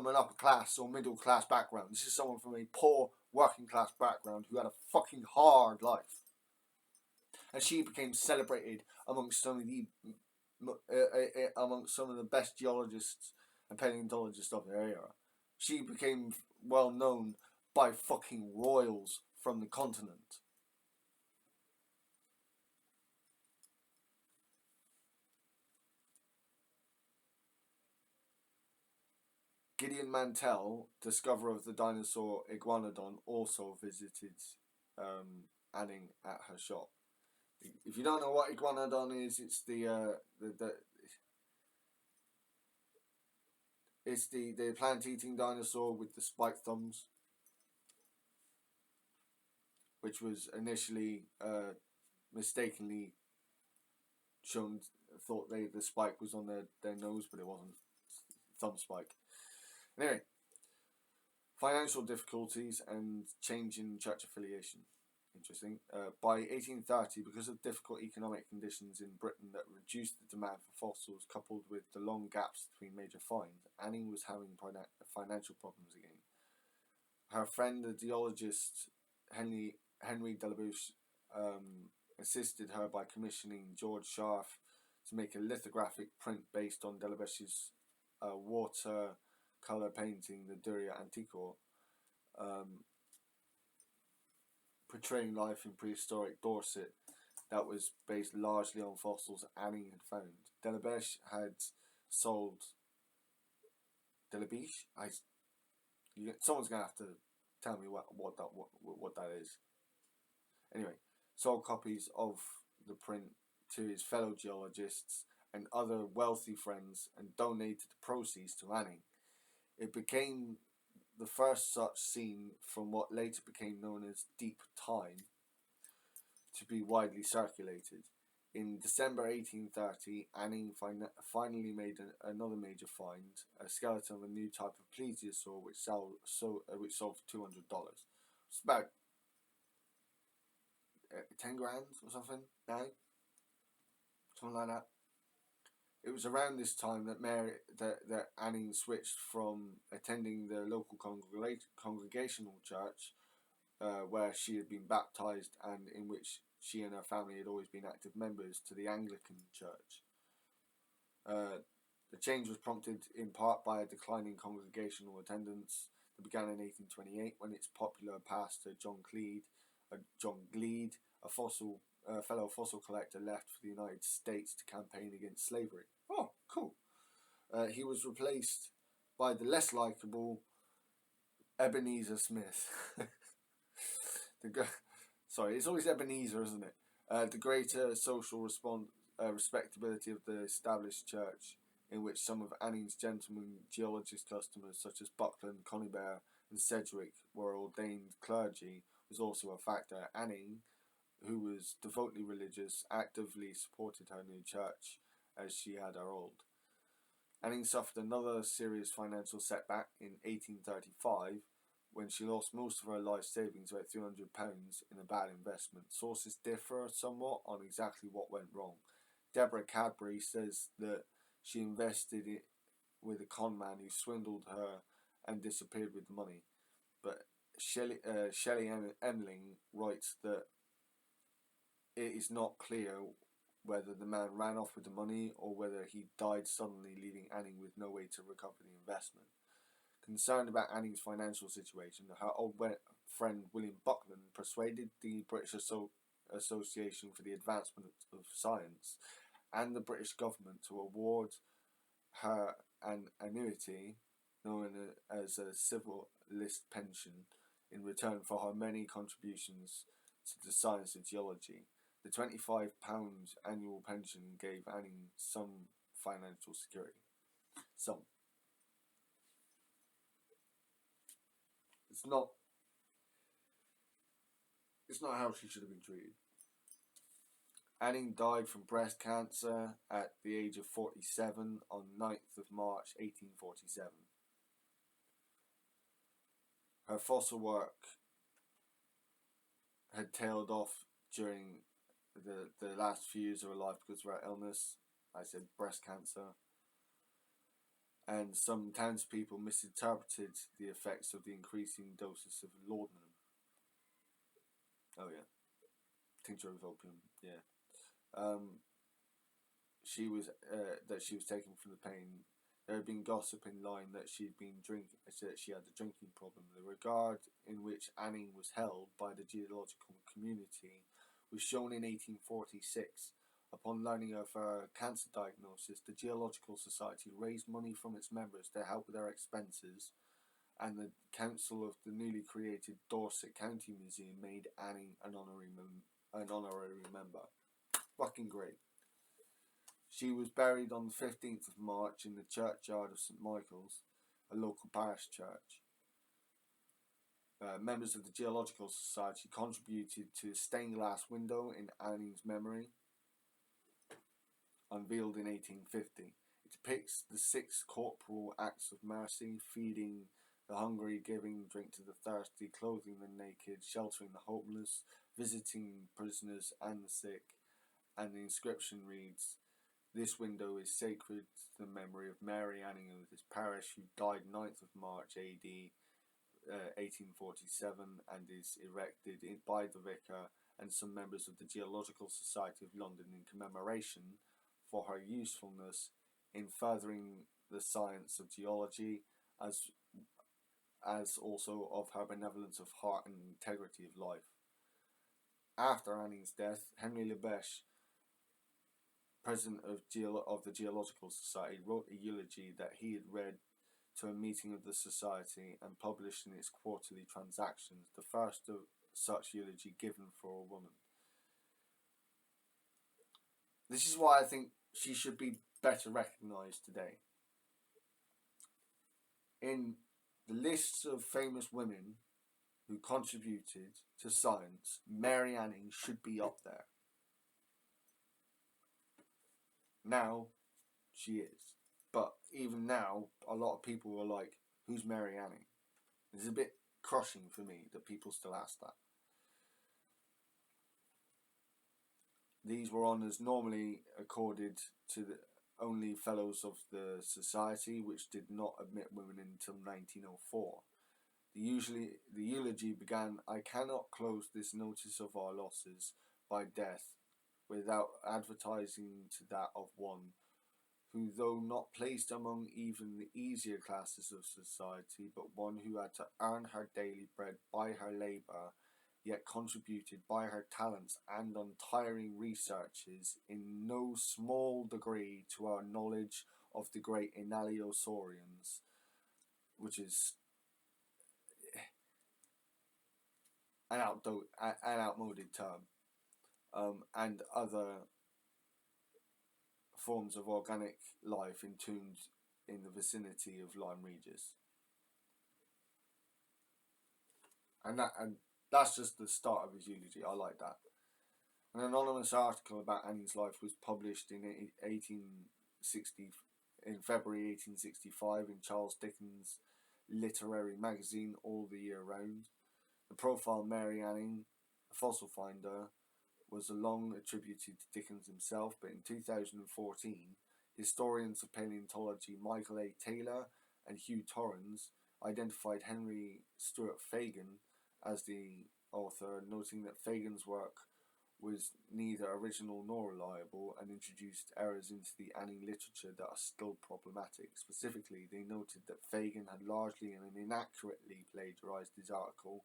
Speaker 1: an upper class or middle class background. This is someone from a poor working class background who had a fucking hard life. And she became celebrated amongst some of the best geologists and paleontologists of their era. She became well known by fucking royals from the continent. Gideon Mantell, discoverer of the dinosaur Iguanodon, also visited Anning at her shop. If you don't know what Iguanodon is, it's the plant-eating dinosaur with the spiked thumbs, which was initially mistakenly thought the spike was on their nose, but it wasn't. Thumb spike. Anyway, financial difficulties and change in church affiliation. Interesting. By 1830, because of difficult economic conditions in Britain that reduced the demand for fossils, coupled with the long gaps between major finds, Anning was having financial problems again. Her friend, the geologist Henry Delabouche, assisted her by commissioning George Scharf to make a lithographic print based on Delabouche's watercolour painting, the Duria Antiquor, portraying life in prehistoric Dorset, that was based largely on fossils Anning had found. Delabouche had sold. Delabouche? Someone's gonna have to tell me what that is. Anyway, sold copies of the print to his fellow geologists and other wealthy friends and donated the proceeds to Anning. It became the first such scene from what later became known as deep time to be widely circulated. In December 1830, Anning finally made another major find, a skeleton of a new type of plesiosaur which sold for $200. It's about 10 grand or something now, something like that. It was around this time that Anning switched from attending the local congregational church, where she had been baptized and in which she and her family had always been active members, to the Anglican church. The change was prompted in part by a declining congregational attendance that began in 1828 when its popular pastor John Gleed, a fellow fossil collector, left for the United States to campaign against slavery. Oh, cool. He was replaced by the less likable Ebenezer Smith. Sorry, it's always Ebenezer, isn't it? The greater social respectability of the established church, in which some of Anning's gentlemen geologist customers, such as Buckland, Conybeare, and Sedgwick, were ordained clergy, was also a factor. Anning, who was devotedly religious, actively supported her new church as she had her old. Anning suffered another serious financial setback in 1835 when she lost most of her life savings, about £300, in a bad investment. Sources differ somewhat on exactly what went wrong. Deborah Cadbury says that she invested it with a con man who swindled her and disappeared with the money. But Shelley Emling writes that it is not clear whether the man ran off with the money or whether he died suddenly, leaving Anning with no way to recover the investment. Concerned about Anning's financial situation, her old friend William Buckland persuaded the British Association for the Advancement of Science and the British government to award her an annuity known as a civil list pension in return for her many contributions to the science of geology. The £25 annual pension gave Anning some financial security. Some. It's not how she should have been treated. Anning died from breast cancer at the age of 47 on 9th of March 1847. Her fossil work had tailed off during the last few years of her life because of her illness. I said breast cancer. And some townspeople misinterpreted the effects of the increasing doses of laudanum. Oh yeah, tincture of opium. Yeah, she was taken from the pain. There had been gossip in line that she had a drinking problem. The regard in which Anning was held by the geological community was shown in 1846. Upon learning of her cancer diagnosis, the Geological Society raised money from its members to help with their expenses, and the council of the newly created Dorset County Museum made Anning an honorary member. Fucking great. She was buried on the 15th of March in the churchyard of St Michael's, a local parish church. Members of the Geological Society contributed to a stained glass window in Anning's memory, unveiled in 1850. It depicts the 6 corporal acts of mercy: feeding the hungry, giving drink to the thirsty, clothing the naked, sheltering the homeless, visiting prisoners and the sick. And the inscription reads, "This window is sacred to the memory of Mary Anning of this parish, who died 9th of March AD 1847, and is erected by the vicar and some members of the Geological Society of London in commemoration for her usefulness in furthering the science of geology, as also of her benevolence of heart and integrity of life." After Anning's death, Henry Lebesgue, president of the Geological Society, wrote a eulogy that he had read to a meeting of the society and published in its quarterly Transactions, the first of such eulogy given for a woman. This is why I think she should be better recognised today. In the lists of famous women who contributed to science, Mary Anning should be up there. Now, she is. But even now, a lot of people are like, who's Mary Anning? It's a bit crushing for me that people still ask that. These were honours normally accorded to only fellows of the society, which did not admit women until 1904. The eulogy began, "I cannot close this notice of our losses by death without advertising to that of one who, though not placed among even the easier classes of society, but one who had to earn her daily bread by her labour, yet contributed by her talents and untiring researches in no small degree to our knowledge of the great Inaliosaurians, which is an outmoded term, and other forms of organic life entombed in the vicinity of Lyme Regis. And that's just the start of his eulogy. I like that. An anonymous article about Annie's life was published in February 1865 in Charles Dickens' literary magazine All the Year Round. The profile Mary Anning, a fossil finder, was long attributed to Dickens himself, but in 2014, historians of paleontology Michael A. Taylor and Hugh Torrens identified Henry Stuart Fagan as the author, noting that Fagan's work was neither original nor reliable and introduced errors into the Anning literature that are still problematic. Specifically, they noted that Fagan had largely and inaccurately plagiarized his article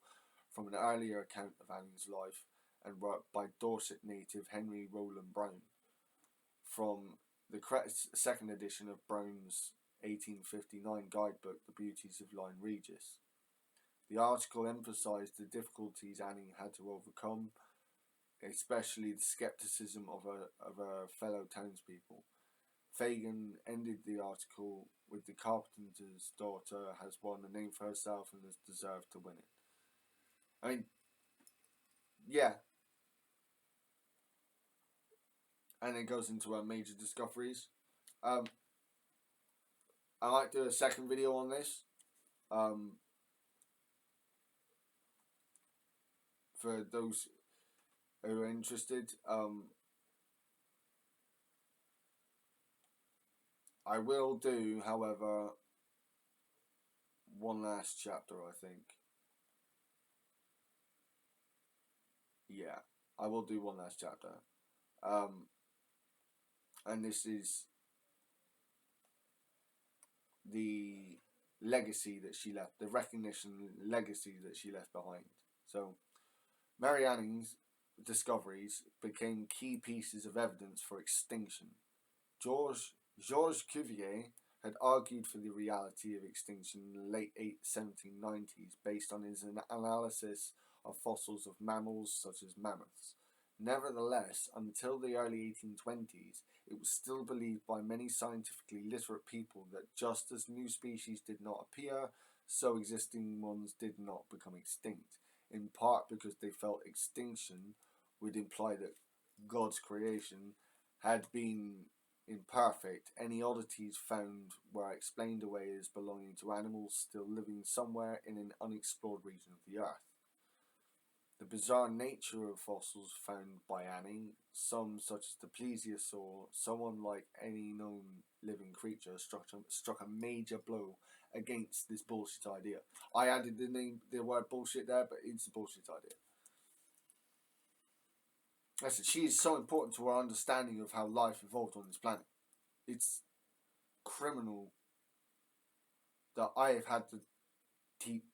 Speaker 1: from an earlier account of Anning's life and work by Dorset native Henry Rowland Brown from the second edition of Brown's 1859 guidebook, The Beauties of Lyme Regis. The article emphasised the difficulties Anning had to overcome, especially the scepticism of her fellow townspeople. Fagan ended the article with "The carpenter's daughter has won a name for herself and has deserved to win it." I mean, yeah. And it goes into our major discoveries. I might do a second video on this. For those who are interested, I will do, however, one last chapter, I think. Yeah, I will do one last chapter. And this is the legacy that she left, the recognition legacy that she left behind. So, Mary Anning's discoveries became key pieces of evidence for extinction. Georges Cuvier had argued for the reality of extinction in the late 1790s based on his analysis of fossils of mammals such as mammoths. Nevertheless, until the early 1820s, it was still believed by many scientifically literate people that just as new species did not appear, so existing ones did not become extinct, in part because they felt extinction would imply that God's creation had been imperfect. Any oddities found were explained away as belonging to animals still living somewhere in an unexplored region of the earth. The bizarre nature of fossils found by Anning, some such as the plesiosaur, so unlike any known living creature, struck a major blow against this bullshit idea. I added the word bullshit there, but it's a bullshit idea. I said, she is so important to our understanding of how life evolved on this planet. It's criminal that I have had to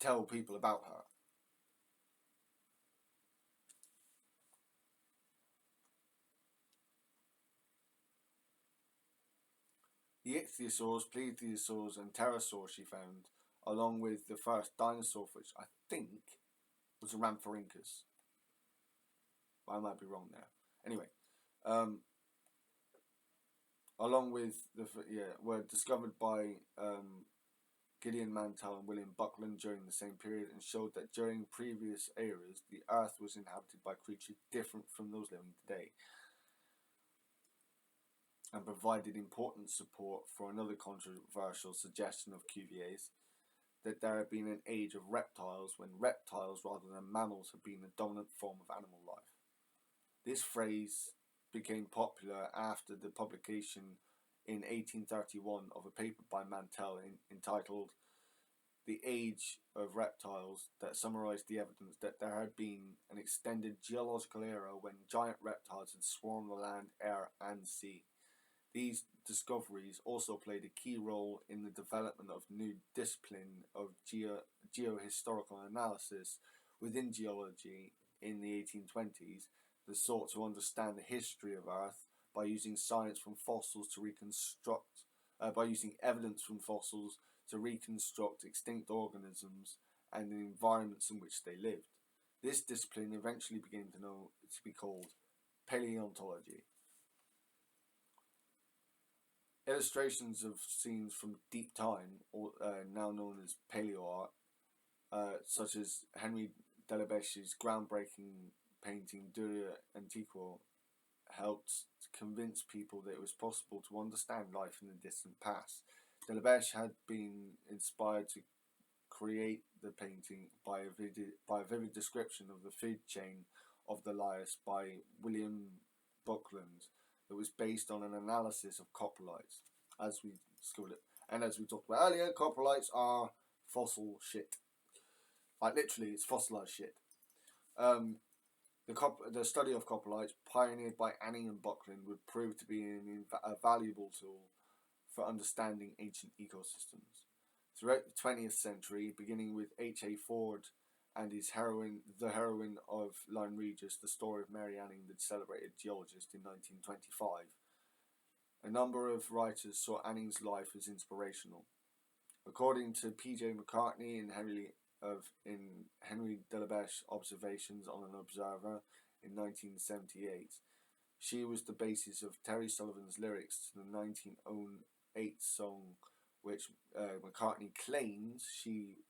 Speaker 1: tell people about her. The ichthyosaurs, plesiosaurs, and pterosaurs she found, along with the first dinosaur, which I think was a Rhamphorhynchus. I might be wrong there. Anyway, along with were discovered by Gideon Mantell and William Buckland during the same period, and showed that during previous eras the Earth was inhabited by creatures different from those living today, and provided important support for another controversial suggestion of Cuvier's, that there had been an age of reptiles when reptiles rather than mammals had been the dominant form of animal life. This phrase became popular after the publication in 1831 of a paper by Mantell entitled "The Age of Reptiles" that summarized the evidence that there had been an extended geological era when giant reptiles had swarmed the land, air, and sea. These discoveries also played a key role in the development of new discipline of geohistorical analysis within geology in the 1820s that sought to understand the history of Earth by using science from fossils to reconstruct, by using evidence from fossils to reconstruct extinct organisms and the environments in which they lived. This discipline eventually began to be called paleontology. Illustrations of scenes from deep time, now known as paleo art, such as Henry Delabèche's groundbreaking painting Dura Antiquo, helped convince people that it was possible to understand life in the distant past. Delabèche had been inspired to create the painting by a vivid description of the food chain of the lias by William Buckland that was based on an analysis of coprolites, as we schooled it. And as we talked about earlier, coprolites are fossil shit. Like literally, it's fossilized shit. The study of coprolites, pioneered by Anning and Buckland, would prove to be a valuable tool for understanding ancient ecosystems. Throughout the 20th century, beginning with H.A. Ford and his the heroine of Lyme Regis, the story of Mary Anning, the celebrated geologist, in 1925, a number of writers saw Anning's life as inspirational. According to P.J. McCartney in Henry Delabèche Observations on an Observer in 1978, she was the basis of Terry Sullivan's lyrics to the 1908 song, which McCartney claims she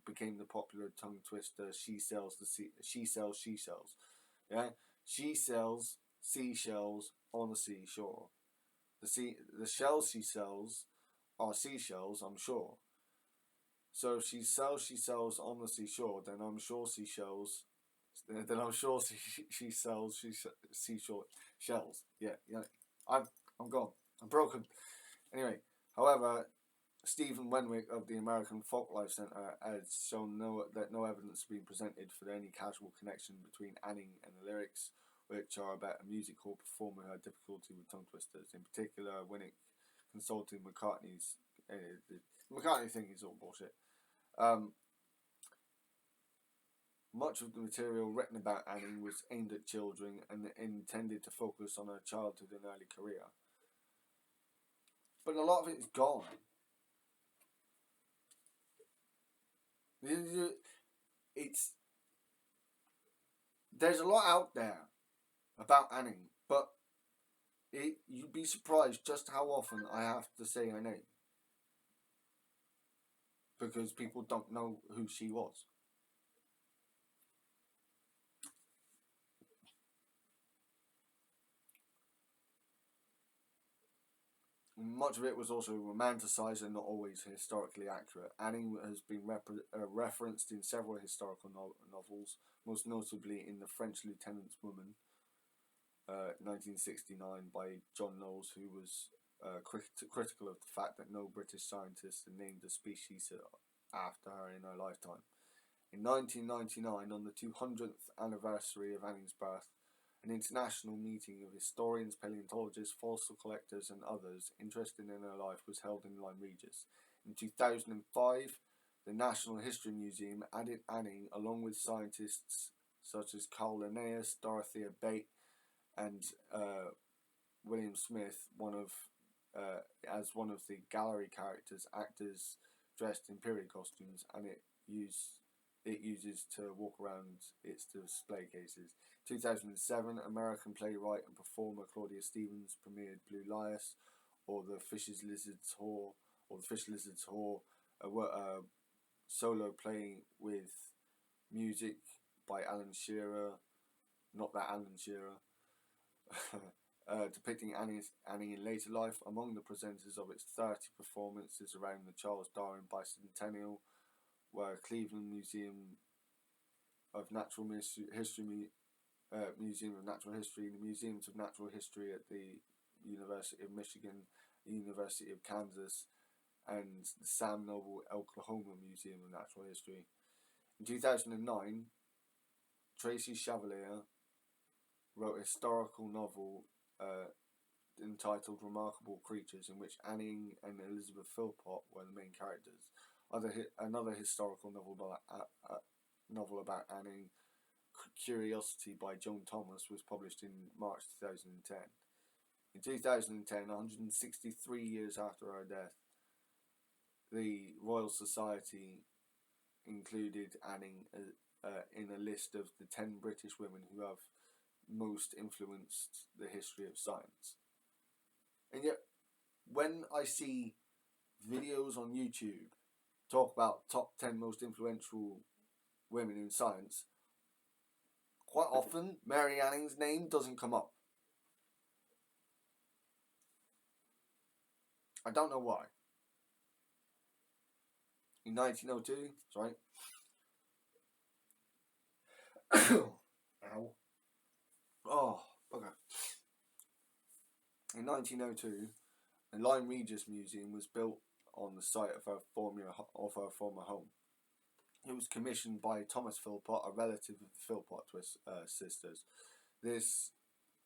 Speaker 1: became the popular tongue twister. She sells seashells. Yeah, she sells seashells on the seashore. The shells she sells are seashells, I'm sure. So if she sells on the seashore, then I'm sure seashells. Then I'm sure she sells seashore shells. Yeah. I'm gone. I'm broken. Anyway, however, Stephen Wenwick of the American Folklife Center has shown that no evidence has been presented for any casual connection between Anning and the lyrics, which are about a music hall performer who had difficulty with tongue twisters. In particular, Winnick consulted McCartney's. The McCartney thing is all bullshit. Much of the material written about Anning was aimed at children and intended to focus on her childhood and early career. But a lot of it is gone. There's a lot out there about Anning, but you'd be surprised just how often I have to say her name, because people don't know who she was. Much of it was also romanticised and not always historically accurate. Anning has been referenced in several historical novels, most notably in The French Lieutenant's Woman, 1969, by John Knowles, who was critical of the fact that no British scientists had named a species after her in her lifetime. In 1999, on the 200th anniversary of Anning's birth, an international meeting of historians, paleontologists, fossil collectors and others interested in her life was held in Lyme Regis. In 2005, the National History Museum added Anning, along with scientists such as Carl Linnaeus, Dorothea Bate and William Smith, as one of the gallery characters, actors dressed in period costumes, and it uses to walk around its display cases. 2007, American playwright and performer Claudia Stevens premiered Blue Lias, or the Fish Lizards Whore, a solo play with music by Alan Shearer, not that Alan Shearer, depicting Anning in later life. Among the presenters of its 30 performances around the Charles Darwin Bicentennial were Cleveland Museum of Natural History, Museum of Natural History, the Museums of Natural History at the University of Michigan, the University of Kansas, and the Sam Noble Oklahoma Museum of Natural History. In 2009, Tracy Chevalier wrote a historical novel entitled Remarkable Creatures, in which Anning and Elizabeth Philpott were the main characters. Another historical novel about Anning, Curiosity by Joan Thomas, was published in March 2010. In 2010, 163 years after her death, the Royal Society included Anning in a list of the 10 British women who have most influenced the history of science. And yet, when I see videos on YouTube talk about top 10 most influential women in science, quite often Mary Anning's name doesn't come up. I don't know why. In 1902, sorry. Ow. Oh, okay. In 1902, the Lyme Regis Museum was built on the site of her former home. It was commissioned by Thomas Philpott, a relative of the Philpott sisters. This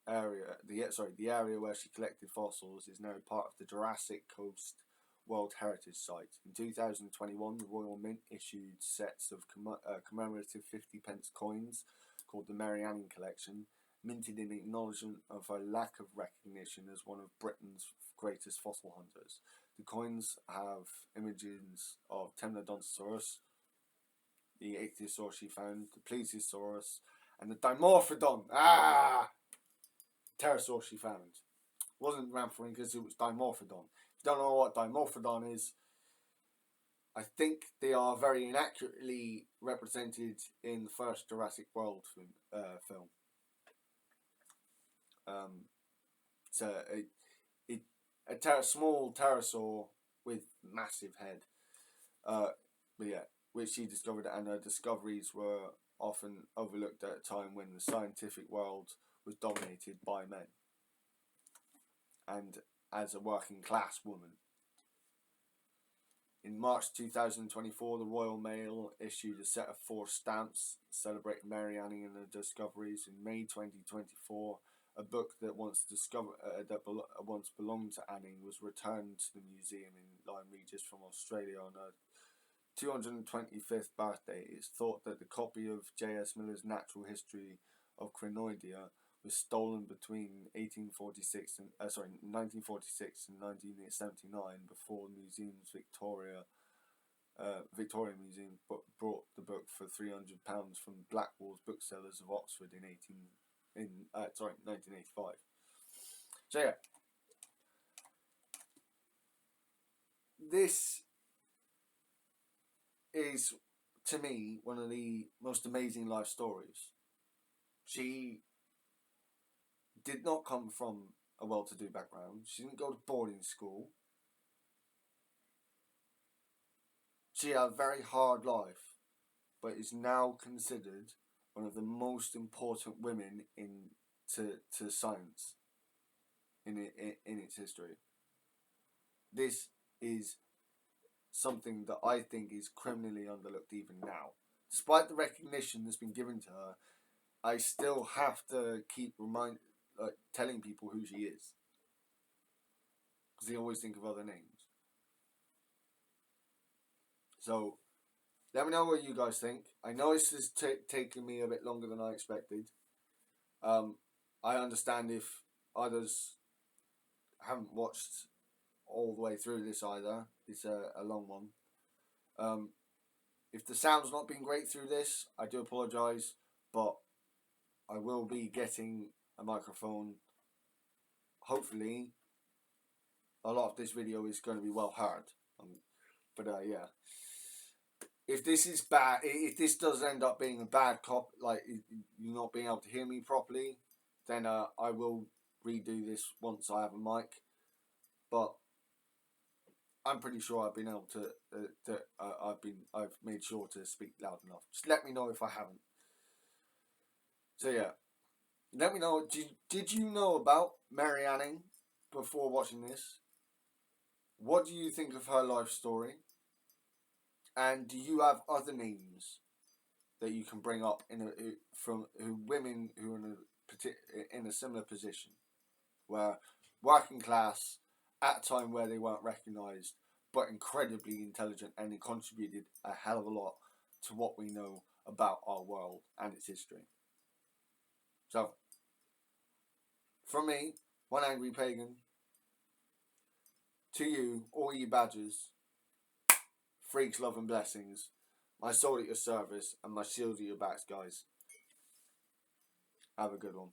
Speaker 1: area, the area where she collected fossils, is now part of the Jurassic Coast World Heritage Site. In 2021, the Royal Mint issued sets of commemorative 50p coins called the Mary Anning Collection, minted in acknowledgement of her lack of recognition as one of Britain's greatest fossil hunters. The coins have images of Temnodontosaurus, the ichthyosaur she found, the Plesiosaurus, and the Dimorphodon. Pterosaur she found. It wasn't Rhamphorhynchus, it was Dimorphodon. If you don't know what Dimorphodon is, I think they are very inaccurately represented in the first Jurassic World film. So a small pterosaur with massive head. Which she discovered, and her discoveries were often overlooked at a time when the scientific world was dominated by men. And as a working class woman. In March 2024, the Royal Mail issued a set of 4 stamps celebrating Mary Anning and her discoveries. In May 2024, a book that once belonged to Anning was returned to the museum in Lyme Regis from Australia on her 225th birthday. It's thought that the copy of J.S. Miller's Natural History of Crinoidea was stolen between 1946 and 1979 before the museum's Victoria Museum brought the book for £300 from Blackwell's booksellers of Oxford in 1985. So yeah, this is, to me, one of the most amazing life stories. She did not come from a well-to-do background. She didn't go to boarding school. She had a very hard life, but is now considered one of the most important women to science in its history. This is something that I think is criminally underlooked even now. Despite the recognition that's been given to her, I still have to keep telling people who she is, because they always think of other names. So let me know what you guys think. I know this is taking me a bit longer than I expected. I understand if others haven't watched all the way through this either. It's a long one. If the sound's not been great through this, I do apologise, but I will be getting a microphone. Hopefully, a lot of this video is going to be well heard. Yeah. If this is bad, if this does end up being a bad cop, like you not being able to hear me properly, then I will redo this once I have a mic. But I'm pretty sure I've been able to. I've made sure to speak loud enough. Just let me know if I haven't. So yeah, let me know. Did you know about Mary Anning before watching this? What do you think of her life story? And do you have other names that you can bring up from women who are in a similar position, where working class at a time where they weren't recognised, but incredibly intelligent, and they contributed a hell of a lot to what we know about our world and its history. So, from me, one angry pagan, to you, all you badgers, Freaks, love and blessings. My soul at your service and my shield at your backs, guys. Have a good one.